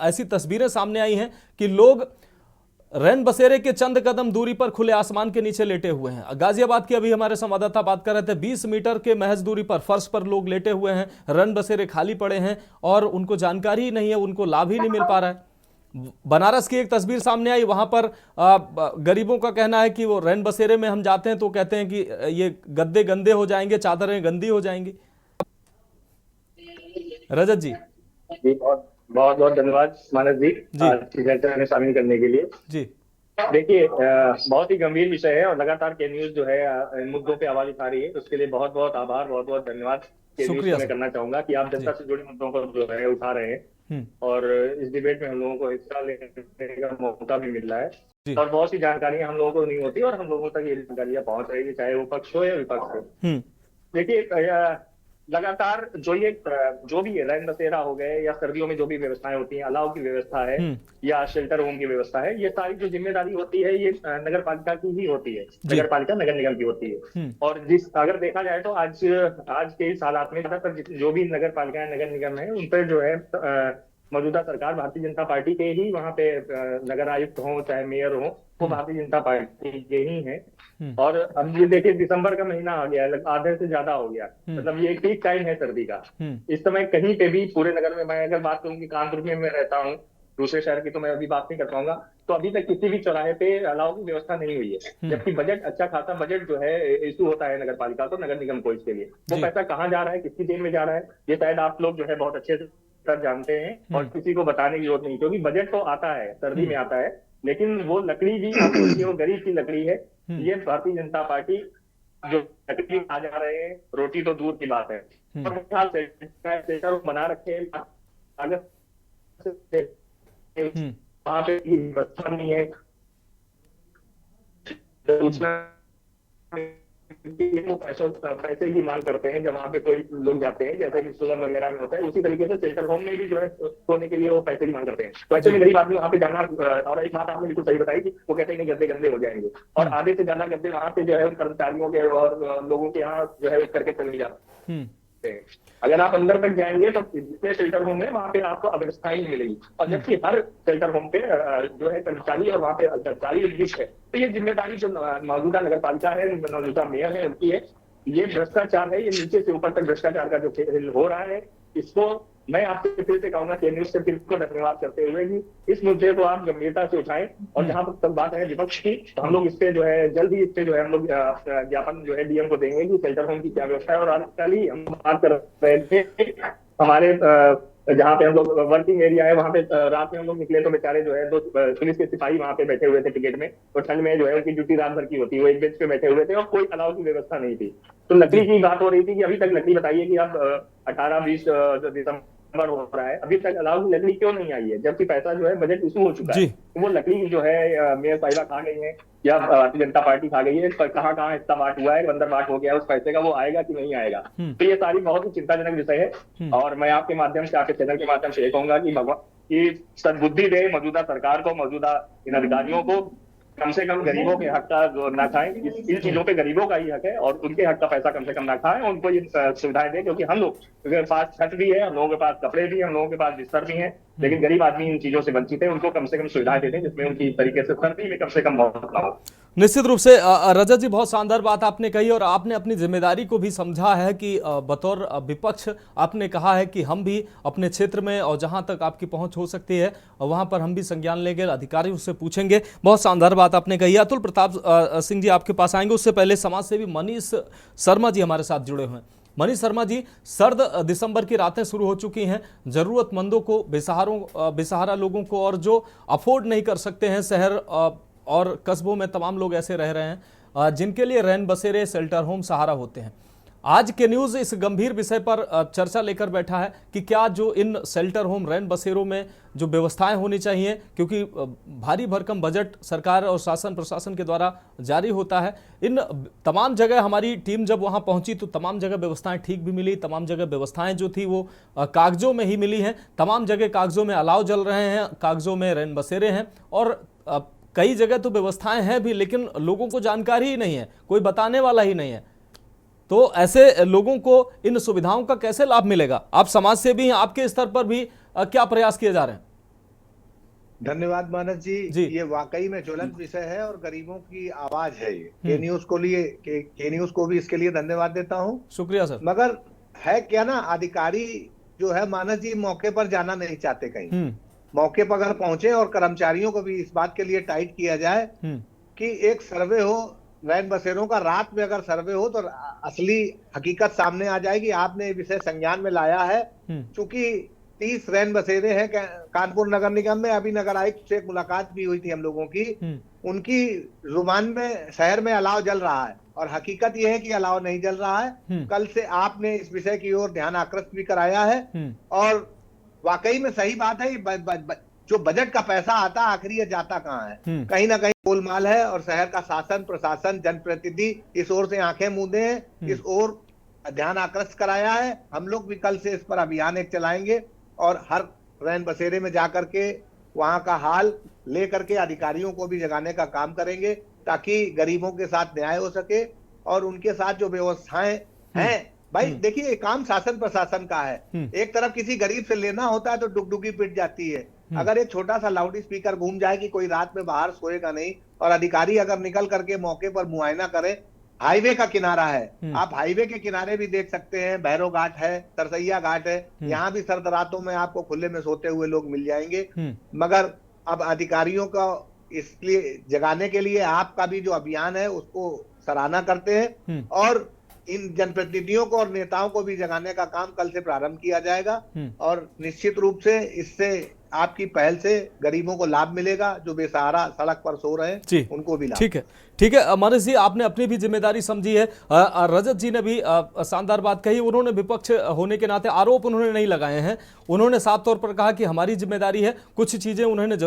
ऐसी तस्वीरें सामने आई हैं कि लोग रैन बसेरे के चंद कदम दूरी पर खुले आसमान के नीचे लेटे हुए हैं। गाजियाबाद की अभी हमारे संवाददाता बात कर रहे थे, 20 मीटर के महज दूरी पर फर्श पर लोग लेटे हुए हैं, रैन बसेरे खाली पड़े हैं और उनको जानकारी ही नहीं है, उनको लाभ ही नहीं मिल पा रहा है। बनारस की एक तस्वीर सामने आई, वहां पर गरीबों का कहना है कि वो रैन बसेरे में हम जाते हैं तो कहते हैं कि ये गद्दे गंदे हो जाएंगे, चादरें गंदी हो जाएंगी। रजत जी, बहुत बहुत धन्यवाद मानस जी चर्चा में शामिल करने के लिए। जी देखिए, बहुत ही गंभीर विषय है और लगातार के न्यूज जो है मुद्दों पे आवाज उठा रही है, उसके लिए बहुत बहुत आभार, बहुत बहुत धन्यवाद के न्यूज को मैं करना चाहूंगा कि आप जनता से जुड़े मुद्दों को जो है उठा रहे हैं और इस डिबेट में हम लोगों को हिस्सा लेने का मौका भी मिल रहा है और बहुत सी जानकारियां हम लोगों को नहीं होती और हम लोगों तक ये जानकारियां पहुंच रही है, चाहे वो पक्ष हो या विपक्ष हो। देखिए, लगातार जो भी रैन बसेरा हो गए या सर्दियों में जो भी व्यवस्थाएं होती हैं, अलाव की व्यवस्था है या शेल्टर होम की व्यवस्था है, ये सारी जो जिम्मेदारी होती है ये नगर पालिका की ही होती है, नगर पालिका नगर निगम की होती है। और अगर देखा जाए तो आज के इस हालात में ज्यादातर जो भी नगर पालिका नगर निगम है, उन पर जो है मौजूदा सरकार भारतीय जनता पार्टी के ही वहां पे नगर आयुक्त हो चाहे मेयर हो, वो भारतीय जनता पार्टी के ही हैं। और अब ये देखिए, दिसंबर का महीना आ गया, आधे से ज्यादा हो गया, मतलब ये पीक टाइम है सर्दी का। इस समय कहीं पे भी पूरे नगर में, मैं अगर बात करूं कि कानपुर में मैं रहता हूँ, दूसरे शहर की तो मैं अभी बात नहीं कर पाऊंगा, तो अभी तक किसी भी चौराहे पे अलाव की व्यवस्था नहीं हुई है। जबकि बजट, अच्छा खासा बजट जो है इशू होता है नगर पालिका को, नगर निगम को, इसके लिए वो पैसा कहाँ जा रहा है, कितनी देर में जा रहा है, ये शायद आप लोग जो है बहुत अच्छे से जानते हैं और किसी को बताने की जरूरत नहीं, क्योंकि बजट तो आता है, सर्दी में आता है, लेकिन वो लकड़ी भी वो गरीब की लकड़ी है। ये भारतीय जनता पार्टी जो लकड़ी आ जा रहे हैं, रोटी तो दूर की बात है, और बना रखे वहां पे व्यवस्था नहीं है, वो पैसे की मांग करते हैं जब वहाँ पे कोई लोग जाते हैं, जैसे कि सोलर वगैरह में होता है, उसी तरीके से शेल्टर होम में भी जो है सोने के लिए वो पैसे की मांग करते हैं। तो ऐसे में गरीब आदमी वहाँ पे जाना, और एक बात आपने बिल्कुल सही बताई कि वो कहते हैं नहीं गद्दे गंदे हो जाएंगे, और आधे से ज्यादा गद्दे वहाँ पे जो है उन कर्मचारियों के और लोगों के यहाँ जो है करके चले जाते हैं। अगर आप अंदर तक जाएंगे तो जितने शेल्टर होम है वहाँ पे आपको अव्यवस्थाएं नहीं मिलेगी, और जबकि हर शेल्टर होम पे जो है कर्मचारी और वहाँ पे कर्मचारी लिस्ट है। तो ये जिम्मेदारी जो मौजूदा नगर पालिका है, मौजूदा मेयर है, उनकी है। ये भ्रष्टाचार है, ये नीचे से ऊपर तक भ्रष्टाचार का जो खेल हो रहा है, इसको मैं आपसे फिर से कहूंगा के न्यूज से फिर को धन्यवाद करते हुए कि इस मुद्दे को आप गंभीरता से उठाएं, और जहां तक बात है विपक्ष की, तो हम लोग इस पे जो है जल्द ही इस पे जो है हम लोग ज्ञापन जो है डीएम को देंगे कि शेल्टर होम की क्या व्यवस्था है। और आज कल ही हम बात कर रहे थे हमारे जहाँ पे हम लोग वर्किंग एरिया है वहाँ पे रात में हम लोग निकले तो बेचारे जो है 2 पुलिस के सिपाही वहाँ पे बैठे हुए थे टिकट में, तो ठंड में जो है उनकी ड्यूटी रात भर की होती है, वो एक बेंच पे बैठे हुए थे और कोई अलाव की व्यवस्था नहीं थी। तो लकड़ी की बात हो रही थी कि अभी तक लकड़ी बताइए कि अब 18-20 दिसंबर हो रहा है, अभी तक अलाव की लकड़ी क्यों नहीं आई है, जबकि पैसा जो है बजट इशू हो चुका है। तो वो लकड़ी जो है मेयर साहिबा खा गई है या भारतीय जनता पार्टी खा गई है, कहाँ हिस्सा बांट हुआ है, अंदर बांट हो गया है उस पैसे का, वो आएगा कि नहीं आएगा। तो ये सारी बहुत ही चिंताजनक विषय है। और मैं आपके माध्यम से, आपके चैनल के माध्यम से ये कहूंगा कि भगवान की सद्बुद्धि दे मौजूदा सरकार को, मौजूदा इन अधिकारियों को, कम से कम गरीबों के हक का ना खाएं। इन चीजों पे गरीबों का ही हक है और उनके हक का पैसा कम से कम ना खाएं, उनको ये सुविधाएं दें, क्योंकि हम लोग के पास छत भी है, हम लोगों के पास कपड़े भी है, हम लोगों के पास बिस्तर भी है, लेकिन गरीब आदमी इन चीजों से वंचित है। उनको कम से कम सुविधाएं दे दें जिसमें उनकी तरीके से सर्दी में कम से कम मौत ना हो। निश्चित रूप से रजत जी, बहुत शानदार बात आपने कही और आपने अपनी जिम्मेदारी को भी समझा है कि बतौर विपक्ष आपने कहा है कि हम भी अपने क्षेत्र में और जहां तक आपकी पहुंच हो सकती है वहां पर हम भी संज्ञान लेंगे, अधिकारियों से पूछेंगे। बहुत शानदार बात आपने कही। अतुल प्रताप सिंह जी आपके पास आएंगे, उससे पहले समाज सेवी मनीष शर्मा जी हमारे साथ जुड़े हुए हैं। मनीष शर्मा जी, सर्द दिसंबर की रातें शुरू हो चुकी हैं, जरूरतमंदों को, बेसहारा लोगों को और जो अफोर्ड नहीं कर सकते हैं, शहर और कस्बों में तमाम लोग ऐसे रह रहे हैं जिनके लिए रैन बसेरे, शेल्टर होम सहारा होते हैं। आज के न्यूज़ इस गंभीर विषय पर चर्चा लेकर बैठा है कि क्या जो इन शेल्टर होम, रैन बसेरों में जो व्यवस्थाएं होनी चाहिए, क्योंकि भारी भरकम बजट सरकार और शासन प्रशासन के द्वारा जारी होता है, इन तमाम जगह हमारी टीम जब वहां पहुंची तो तमाम जगह व्यवस्थाएं ठीक भी मिली, तमाम जगह व्यवस्थाएं जो थी वो कागजों में ही मिली हैं, तमाम जगह कागजों में अलाव जल रहे हैं, कागजों में रैन बसेरे हैं और कई जगह तो व्यवस्थाएं हैं भी लेकिन लोगों को जानकारी ही नहीं है, कोई बताने वाला ही नहीं है। तो ऐसे लोगों को इन सुविधाओं का कैसे लाभ मिलेगा? आप समाज से भी हैं, आपके स्तर पर भी क्या प्रयास किए जा रहे हैं? धन्यवाद मानस जी, ये वाकई में ज्वलंत विषय है और गरीबों की आवाज है ये। के न्यूज को भी इसके लिए धन्यवाद देता हूँ। शुक्रिया सर। मगर है क्या ना, अधिकारी जो है मानस जी मौके पर जाना नहीं चाहते कहीं। मौके पर अगर पहुंचे और कर्मचारियों को भी इस बात के लिए टाइट किया जाए कि एक सर्वे हो रैन बसेरों का, रात में अगर सर्वे हो तो असली हकीकत सामने आ जाएगी। आपने विषय संज्ञान में लाया है, चूंकि 30 रैन बसेरे हैं कानपुर नगर निगम में। अभी नगर आयुक्त से एक मुलाकात भी हुई थी हम लोगों की, उनकी जुबान में शहर में अलाव जल रहा है और हकीकत यह है कि अलाव नहीं जल रहा है। कल से आपने इस विषय की ओर ध्यान आकृष्ट भी कराया है और वाकई में सही बात है। जो बजट का पैसा आता आखिर ये जाता कहाँ है? कहीं ना कहीं गोलमाल है और शहर का शासन प्रशासन जनप्रतिनिधि इस ओर से आंखें मूंदे हैं, इस ओर ध्यान आकृष्ट कराया है। हम लोग भी कल से इस पर अभियान एक चलाएंगे और हर रैन बसेरे में जाकर के वहां का हाल लेकर के अधिकारियों को भी जगाने का काम करेंगे ताकि गरीबों के साथ न्याय हो सके और उनके साथ जो व्यवस्थाएं हैं। भाई देखिए, काम शासन प्रशासन का है। एक तरफ किसी गरीब से लेना होता है तो डुगडुगी पिट जाती है। अगर एक छोटा सा लाउड स्पीकर घूम जाए कि कोई रात में बाहर सोएगा नहीं और अधिकारी अगर निकल करके मौके पर मुआयना करें। हाईवे का किनारा है, आप हाईवे के किनारे भी देख सकते हैं, भैरव घाट है, तरसैया घाट है, यहाँ भी सर्द रातों में आपको खुले में सोते हुए लोग मिल जाएंगे। मगर अब अधिकारियों का इसलिए जगाने के लिए आपका भी जो अभियान है उसको सराहना करते हैं और इन जनप्रतिनिधियों को और नेताओं को भी जगाने का काम कल से प्रारंभ किया जाएगा और निश्चित रूप से इससे आपकी पहल से गरीबों को लाभ मिलेगा। जो बेसहारा सड़क पर सो रहे हैं उनको भी लाभ। ठीक है मनीष जी, आपने अपनी भी जिम्मेदारी समझी है। रजत जी ने भी शानदार बात कही। उन्होंने विपक्ष होने के नाते आरोप उन्होंने नहीं लगाए हैं, उन्होंने साफ तौर पर कहा कि हमारी जिम्मेदारी है। कुछ चीजें उन्होंने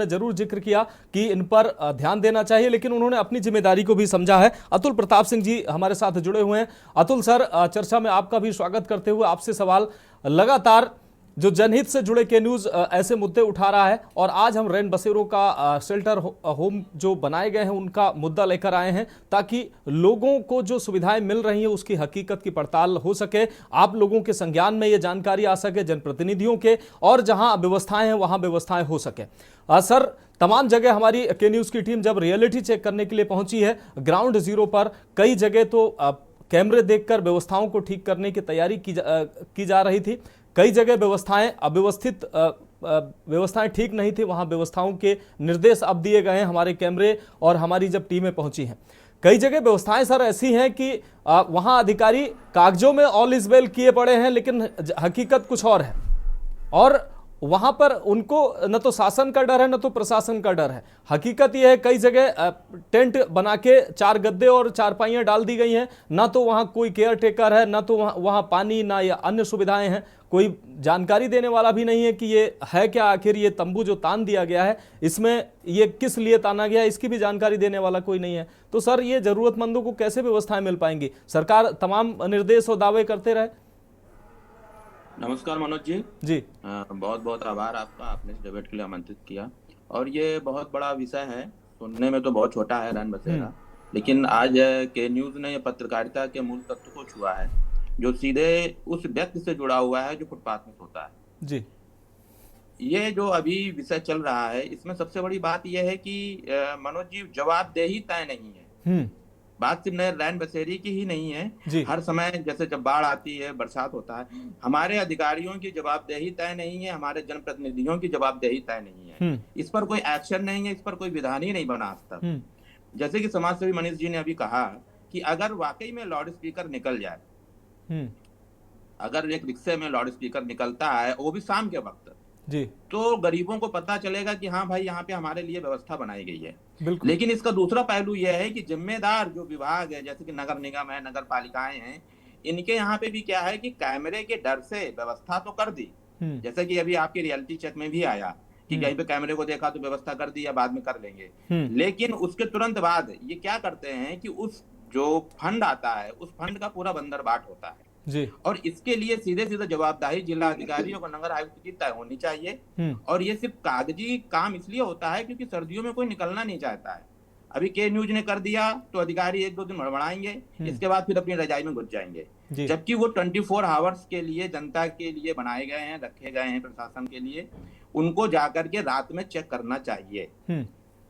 जरूर जिक्र किया कि इन पर ध्यान देना चाहिए, लेकिन उन्होंने अपनी जिम्मेदारी को भी समझा है। अतुल प्रताप सिंह जी हमारे साथ जुड़े हुए हैं। अतुल सर, चर्चा में आपका भी स्वागत करते हुए आपसे सवाल, लगातार जो जनहित से जुड़े के न्यूज ऐसे मुद्दे उठा रहा है और आज हम रैन बसेरों का शेल्टर होम जो बनाए गए हैं उनका मुद्दा लेकर आए हैं ताकि लोगों को जो सुविधाएं मिल रही हैं उसकी हकीकत की पड़ताल हो सके, आप लोगों के संज्ञान में ये जानकारी आ सके, जनप्रतिनिधियों के, और जहां व्यवस्थाएं हैं वहां व्यवस्थाएं हो सके। सर, तमाम जगह हमारी के न्यूज की टीम जब रियलिटी चेक करने के लिए पहुंची है ग्राउंड जीरो पर, कई जगह तो कैमरे देखकर व्यवस्थाओं को ठीक करने की तैयारी की जा रही थी। कई जगह व्यवस्थाएं अव्यवस्थित व्यवस्थाएं ठीक नहीं थी, वहां व्यवस्थाओं के निर्देश अब दिए गए हैं हमारे कैमरे और हमारी जब टीमें पहुंची हैं। कई जगह व्यवस्थाएं सर ऐसी हैं कि वहां अधिकारी कागजों में ऑल इज वेल किए पड़े हैं, लेकिन हकीकत कुछ और है, और वहां पर उनको न तो शासन का डर है न तो प्रशासन का डर है। हकीकत यह है कई जगह टेंट बना के 4 गद्दे और चारपाइयां डाल दी गई हैं, ना तो वहां कोई केयर टेकर है, ना तो वहां पानी, ना या अन्य सुविधाएं हैं, कोई जानकारी देने वाला भी नहीं है कि ये है क्या, आखिर ये तंबू जो तान दिया गया है इसमें ये किस लिए ताना गया है, इसकी भी जानकारी देने वाला कोई नहीं है। तो सर ये जरूरतमंदों को कैसे व्यवस्थाएं मिल पाएंगी? सरकार तमाम निर्देश और दावे करते रहे। नमस्कार मनोज जी। जी बहुत बहुत आभार आपका, आपने इस डिबेट के लिए आमंत्रित किया। और ये बहुत बड़ा विषय है, सुनने में तो बहुत छोटा है रैन बसेरा, लेकिन आज के न्यूज ने पत्रकारिता के मूल तत्व को छुआ है, जो सीधे उस व्यक्ति से जुड़ा हुआ है जो फुटपाथ में सोता है। जी ये जो अभी विषय चल रहा है, इसमें सबसे बड़ी बात यह है कि मनोज जी, जवाबदेही तय नहीं है। बात सिर्फ रैन बसेरी की ही नहीं है, हर समय जैसे जब बाढ़ आती है, बरसात होता है, हमारे अधिकारियों की जवाबदेही तय नहीं है, हमारे जनप्रतिनिधियों की जवाबदेही तय नहीं है। इस पर कोई एक्शन नहीं है, इस पर कोई विधान ही नहीं बना आज तक। जैसे कि समाजसेवी मनीष जी ने अभी कहा कि अगर वाकई में लाउड स्पीकर निकल जाए, अगर एक रिक्शे में लाउड स्पीकर निकलता है, वो भी शाम के वक्त जी, तो गरीबों को पता चलेगा कि हाँ भाई यहाँ पे हमारे लिए व्यवस्था बनाई गई है। लेकिन इसका दूसरा पहलू यह है कि जिम्मेदार जो विभाग है, जैसे कि नगर निगम है, नगर पालिकाएं हैं, इनके यहाँ पे भी क्या है कि कैमरे के डर से व्यवस्था तो कर दी, जैसे कि अभी आपकी रियलिटी चेक में भी आया कि कहीं पे कैमरे को देखा तो व्यवस्था कर दी या बाद में कर लेंगे। लेकिन उसके तुरंत बाद ये क्या करते हैं कि उस जो फंड आता है, उस फंड का पूरा बंदरबाट होता है जी, और इसके लिए सीधे सीधे जवाबदारी जिला अधिकारियों को, नगर आयुक्त की तय होनी चाहिए। और ये सिर्फ कागजी काम इसलिए होता है क्योंकि सर्दियों में कोई निकलना नहीं चाहता है। अभी के न्यूज ने कर दिया तो अधिकारी 1-2 दिन हड़बड़ाएंगे, इसके बाद फिर अपनी रजाई में घुस जाएंगे, जबकि वो 24 आवर्स के लिए जनता के लिए बनाए गए हैं, रखे गए हैं प्रशासन के लिए। उनको जाकर के रात में चेक करना चाहिए।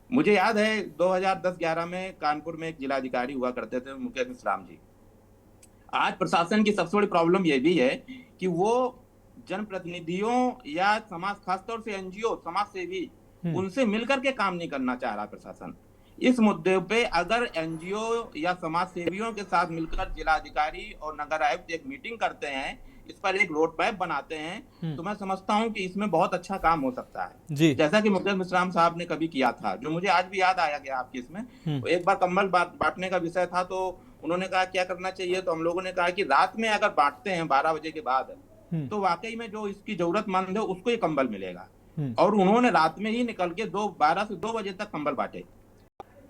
मुझे याद है 2010-11 में कानपुर में एक जिलाधिकारी हुआ करते थे, मुकेश मिश्राम जी। आज प्रशासन की सबसे बड़ी प्रॉब्लम यह भी है कि वो जनप्रतिनिधियों या समाज, खासतौर से एनजीओ, समाज सेवी, उनसे मिलकर के काम नहीं करना चाह रहा प्रशासन। इस मुद्दे पे अगर एनजीओ या समाज सेवियों के साथ मिलकर जिलाधिकारी और नगर आयुक्त एक मीटिंग करते हैं, इस पर एक रोड मैप बनाते हैं, तो मैं समझता हूं कि इसमें बहुत अच्छा काम हो सकता है जी। जैसा कि मुकेश मिश्राम साहब ने कभी किया था, जो मुझे आज भी याद आया गया आपकी इसमें। एक बार कंबल बांटने का विषय था, तो उन्होंने कहा क्या करना चाहिए, तो हम लोगों ने कहा कि रात में अगर बांटते हैं 12 बजे के बाद, तो वाकई में जो इसकी जरूरतमंद है उसको ये कंबल मिलेगा। और उन्होंने रात में ही निकल के 12 से 2 बजे तक कंबल बांटे।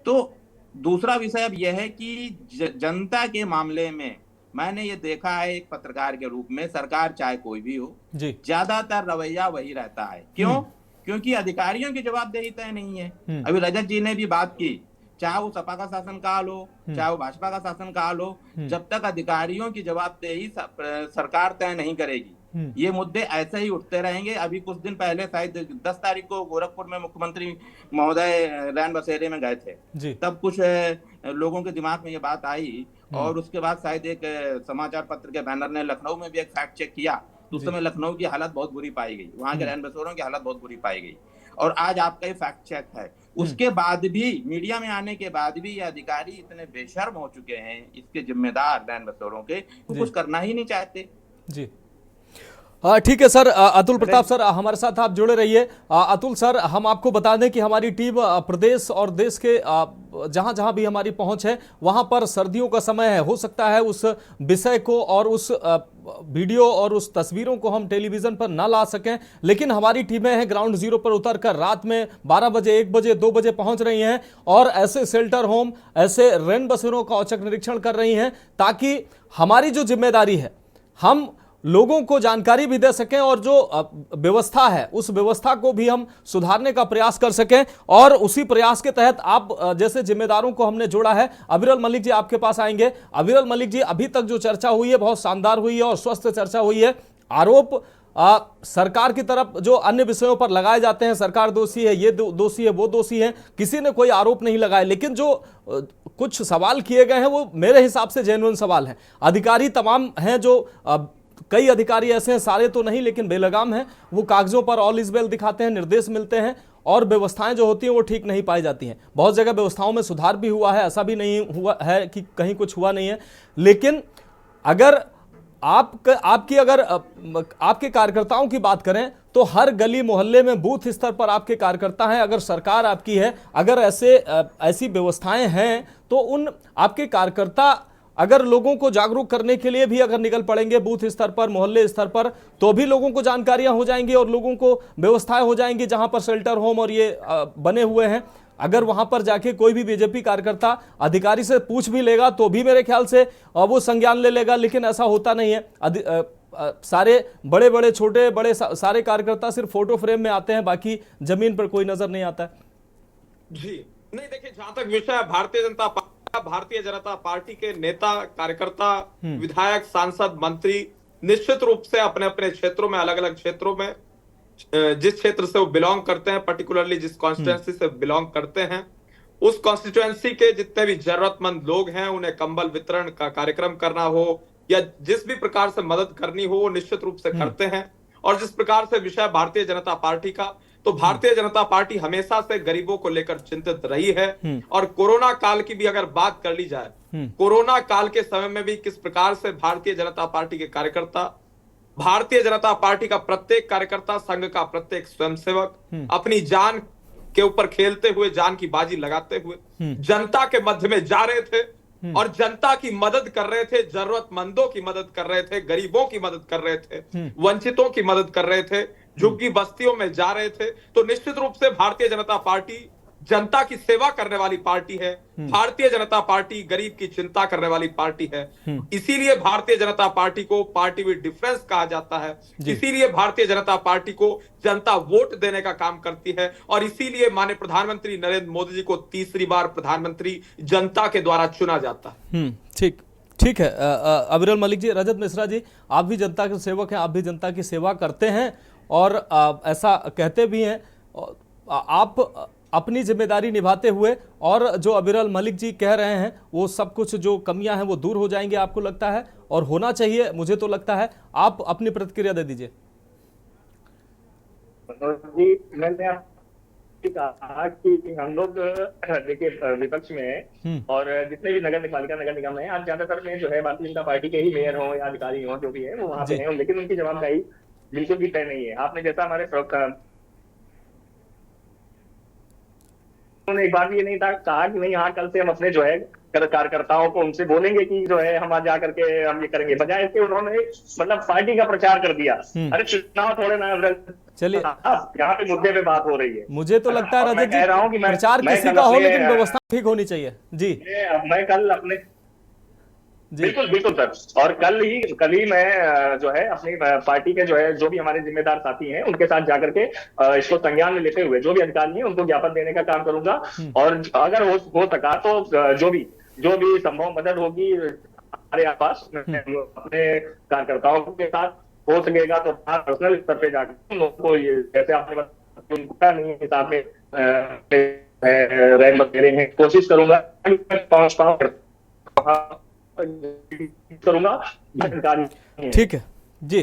तो दूसरा विषय अब यह है कि जनता के मामले में मैंने ये देखा है एक पत्रकार के रूप में, सरकार चाहे कोई भी हो, ज्यादातर रवैया वही रहता है। क्यों? क्योंकि अधिकारियों की जवाबदेही तय नहीं है। अभी रजत जी ने भी बात की, चाहे वो सपा का शासन काल हो, चाहे वो भाजपा का शासन काल हो, जब तक अधिकारियों की जवाबदेही सरकार तय नहीं करेगी, ये मुद्दे ऐसे ही उठते रहेंगे। अभी कुछ दिन पहले शायद 10 तारीख को गोरखपुर में मुख्यमंत्री महोदय रैन बसेरे में गए थे, तब कुछ लोगों के दिमाग में ये बात आई, और उसके बाद शायद एक समाचार पत्र के बैनर ने लखनऊ में भी एक फैक्ट चेक किया, तो उस समय लखनऊ की हालत बहुत बुरी पाई गई, वहां के रैन बसेरों की हालत बहुत बुरी पाई गई। और आज आपका ये फैक्ट चेक है। उसके बाद भी, मीडिया में आने के बाद भी, ये अधिकारी इतने बेशर्म हो चुके हैं, इसके जिम्मेदार रैन बसेरों के, वो कुछ करना ही नहीं चाहते। जी ठीक है सर। अतुल प्रताप सर हमारे साथ आप जुड़े रहिए। अतुल सर, हम आपको बता दें कि हमारी टीम प्रदेश और देश के जहां जहां भी हमारी पहुंच है, वहां पर सर्दियों का समय है, हो सकता है उस विषय को और उस वीडियो और उस तस्वीरों को हम टेलीविजन पर ना ला सकें, लेकिन हमारी टीमें हैं ग्राउंड जीरो पर उतरकर रात में 12 बजे, 1 बजे, 2 बजे पहुंच रही हैं और ऐसे शेल्टर होम, ऐसे रैन बसेरों का औचक निरीक्षण कर रही हैं, ताकि हमारी जो जिम्मेदारी है, हम लोगों को जानकारी भी दे सकें और जो व्यवस्था है उस व्यवस्था को भी हम सुधारने का प्रयास कर सकें। और उसी प्रयास के तहत आप जैसे जिम्मेदारों को हमने जोड़ा है। अविरल मलिक जी आपके पास आएंगे। अविरल मलिक जी, अभी तक जो चर्चा हुई है बहुत शानदार हुई है और स्वस्थ चर्चा हुई है। आरोप सरकार की तरफ जो अन्य विषयों पर लगाए जाते हैं, सरकार दोषी है, ये दोषी है, वो दोषी है, किसी ने कोई आरोप नहीं लगाया, लेकिन जो कुछ सवाल किए गए हैं वो मेरे हिसाब से जेन्युइन सवाल हैं। अधिकारी तमाम हैं जो कई अधिकारी ऐसे हैं, सारे तो नहीं लेकिन बेलगाम हैं, वो कागजों पर ऑल इज वेल दिखाते हैं, निर्देश मिलते हैं और व्यवस्थाएं जो होती हैं वो ठीक नहीं पाई जाती हैं। बहुत जगह व्यवस्थाओं में सुधार भी हुआ है, ऐसा भी नहीं हुआ है कि कहीं कुछ हुआ नहीं है। लेकिन अगर आपके कार्यकर्ताओं की बात करें तो हर गली मोहल्ले में बूथ स्तर पर आपके कार्यकर्ता हैं। अगर सरकार आपकी है, अगर ऐसी व्यवस्थाएं हैं तो उन आपके कार्यकर्ता अगर लोगों को जागरूक करने के लिए भी अगर निकल पड़ेंगे बूथ स्तर पर, मोहल्ले स्तर पर, तो भी लोगों को जानकारियां हो जाएंगी और लोगों को व्यवस्थाएं हो जाएंगी। जहां पर शेल्टर होम और ये बने हुए हैं, अगर वहां पर जाके कोई भी बीजेपी कार्यकर्ता अधिकारी से पूछ भी लेगा तो भी मेरे ख्याल से वो संज्ञान ले लेगा, लेकिन ऐसा होता नहीं है। सारे बड़े बड़े छोटे बड़े सारे कार्यकर्ता सिर्फ फोटो फ्रेम में आते हैं, बाकी जमीन पर कोई नजर नहीं आता है। जी नहीं, देखिए जहां तक विषय है भारतीय जनता पार्टी के नेता, कार्यकर्ता, विधायक, सांसद, मंत्री निश्चित रूप से अपने अपने क्षेत्रों में, अलग अलग क्षेत्रों में, जिस क्षेत्र से वो बिलोंग करते हैं, पर्टिकुलरली जिस कॉन्स्टिट्यूएंसी से बिलोंग करते हैं, उस कॉन्स्टिट्यूएंसी के जितने भी जरूरतमंद लोग हैं उन्हें कंबल वितरण का कार्यक्रम करना हो या जिस भी प्रकार से मदद करनी हो वो निश्चित रूप से करते हैं। और जिस प्रकार से विषय भारतीय जनता पार्टी का, तो भारतीय जनता पार्टी हमेशा से गरीबों को लेकर चिंतित रही है। और कोरोना काल की भी अगर बात कर ली जाए, कोरोना काल के समय में भी किस प्रकार से भारतीय जनता पार्टी के कार्यकर्ता, भारतीय जनता पार्टी का प्रत्येक कार्यकर्ता, संघ का प्रत्येक स्वयंसेवक अपनी जान के ऊपर खेलते हुए, जान की बाजी लगाते हुए जनता के मध्य में जा रहे थे और जनता की मदद कर रहे थे, जरूरतमंदों की मदद कर रहे थे, गरीबों की मदद कर रहे थे, वंचितों की मदद कर रहे थे, झुग्गी बस्तियों में जा रहे थे। तो निश्चित रूप से भारतीय जनता पार्टी जनता की सेवा करने वाली पार्टी है। भारतीय जनता पार्टी गरीब की चिंता करने वाली पार्टी है। इसीलिए भारतीय जनता पार्टी को पार्टी विद डिफरेंस कहा जाता है। इसीलिए भारतीय जनता पार्टी को जनता वोट देने का काम करती है और इसीलिए माननीय प्रधानमंत्री नरेंद्र मोदी जी को तीसरी बार प्रधानमंत्री जनता के द्वारा चुना जाता है। ठीक है अविरल मलिक जी, रजत मिश्रा जी, आप भी जनता के सेवक हैं, आप भी जनता की सेवा करते हैं और ऐसा कहते भी हैं। आप अपनी जिम्मेदारी निभाते हुए और जो अविरल मलिक जी कह रहे हैं वो सब कुछ जो कमियां हैं वो दूर हो जाएंगे, आपको लगता है, और होना चाहिए, मुझे तो लगता है। आप अपनी प्रतिक्रिया दे दीजिए। जी, मैंने कहा कि हम लोग देखिए विपक्ष में हैं और जितने भी नगर निगम है, आज ज्यादातर में जो है भारतीय जनता पार्टी के ही मेयर हो या अधिकारी हो, जो भी है वो वहाँ पे हैं, लेकिन उनकी जवाबदेही बिल्कुल भी तय नहीं है। आपने जैसा हमारे उन्होंने एक बार भी ये नहीं था कहा कि नहीं हाँ कल से हम अपने जो है कार्यकर्ताओं को उनसे बोलेंगे कि जो है हम आज जा करके हम ये करेंगे, बजाय इसके उन्होंने मतलब पार्टी का प्रचार कर दिया। अरे चुनाव थोड़े ना, चलिए यहाँ पे मुद्दे पे बात हो रही है। मुझे तो लगता है रजत जी, प्रचार किसी का हो लेकिन व्यवस्था ठीक होनी चाहिए। जी मैं कल अपने बिल्कुल सर, और कल ही मैं जो है अपनी पार्टी के जो है जो भी हमारे जिम्मेदार साथी हैं उनके साथ जाकर के इसको संज्ञान में लेते हुए जो भी अधिकारी हैं उनको ज्ञापन देने का काम करूंगा। और अगर हो सका तो जो भी संभव मदद होगी हमारे आसपास अपने कार्यकर्ताओं के साथ हो सकेगा तो पर्सनल स्तर पे जाकर लोगों को ये जैसे आपने नहीं हिसाब में रैंक वगैरह हैं, कोशिश करूंगा पहुंच पाऊं करूंगा। ठीक है जी,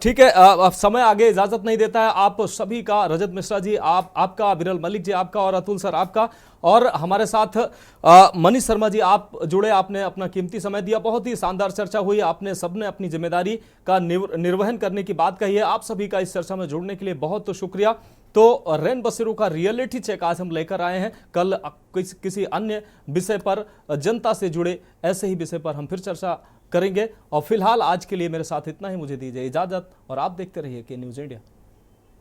ठीक है। अब समय आगे इजाजत नहीं देता है। आप सभी का, रजत मिश्रा जी आपका, अविरल मलिक जी आपका और अतुल सर आपका, और हमारे साथ मनीष शर्मा जी आप जुड़े, आपने अपना कीमती समय दिया। बहुत ही शानदार चर्चा हुई, आपने सबने अपनी जिम्मेदारी का निर्वहन करने की बात कही है। आप सभी का इस चर्चा में जुड़ने के लिए बहुत शुक्रिया। तो रैन बसेरों का रियलिटी चेक आज हम लेकर आए हैं। कल किसी अन्य विषय पर, जनता से जुड़े ऐसे ही विषय पर हम फिर चर्चा करेंगे। और फिलहाल आज के लिए मेरे साथ इतना ही, मुझे दीजिए इजाजत और आप देखते रहिए के न्यूज़ इंडिया।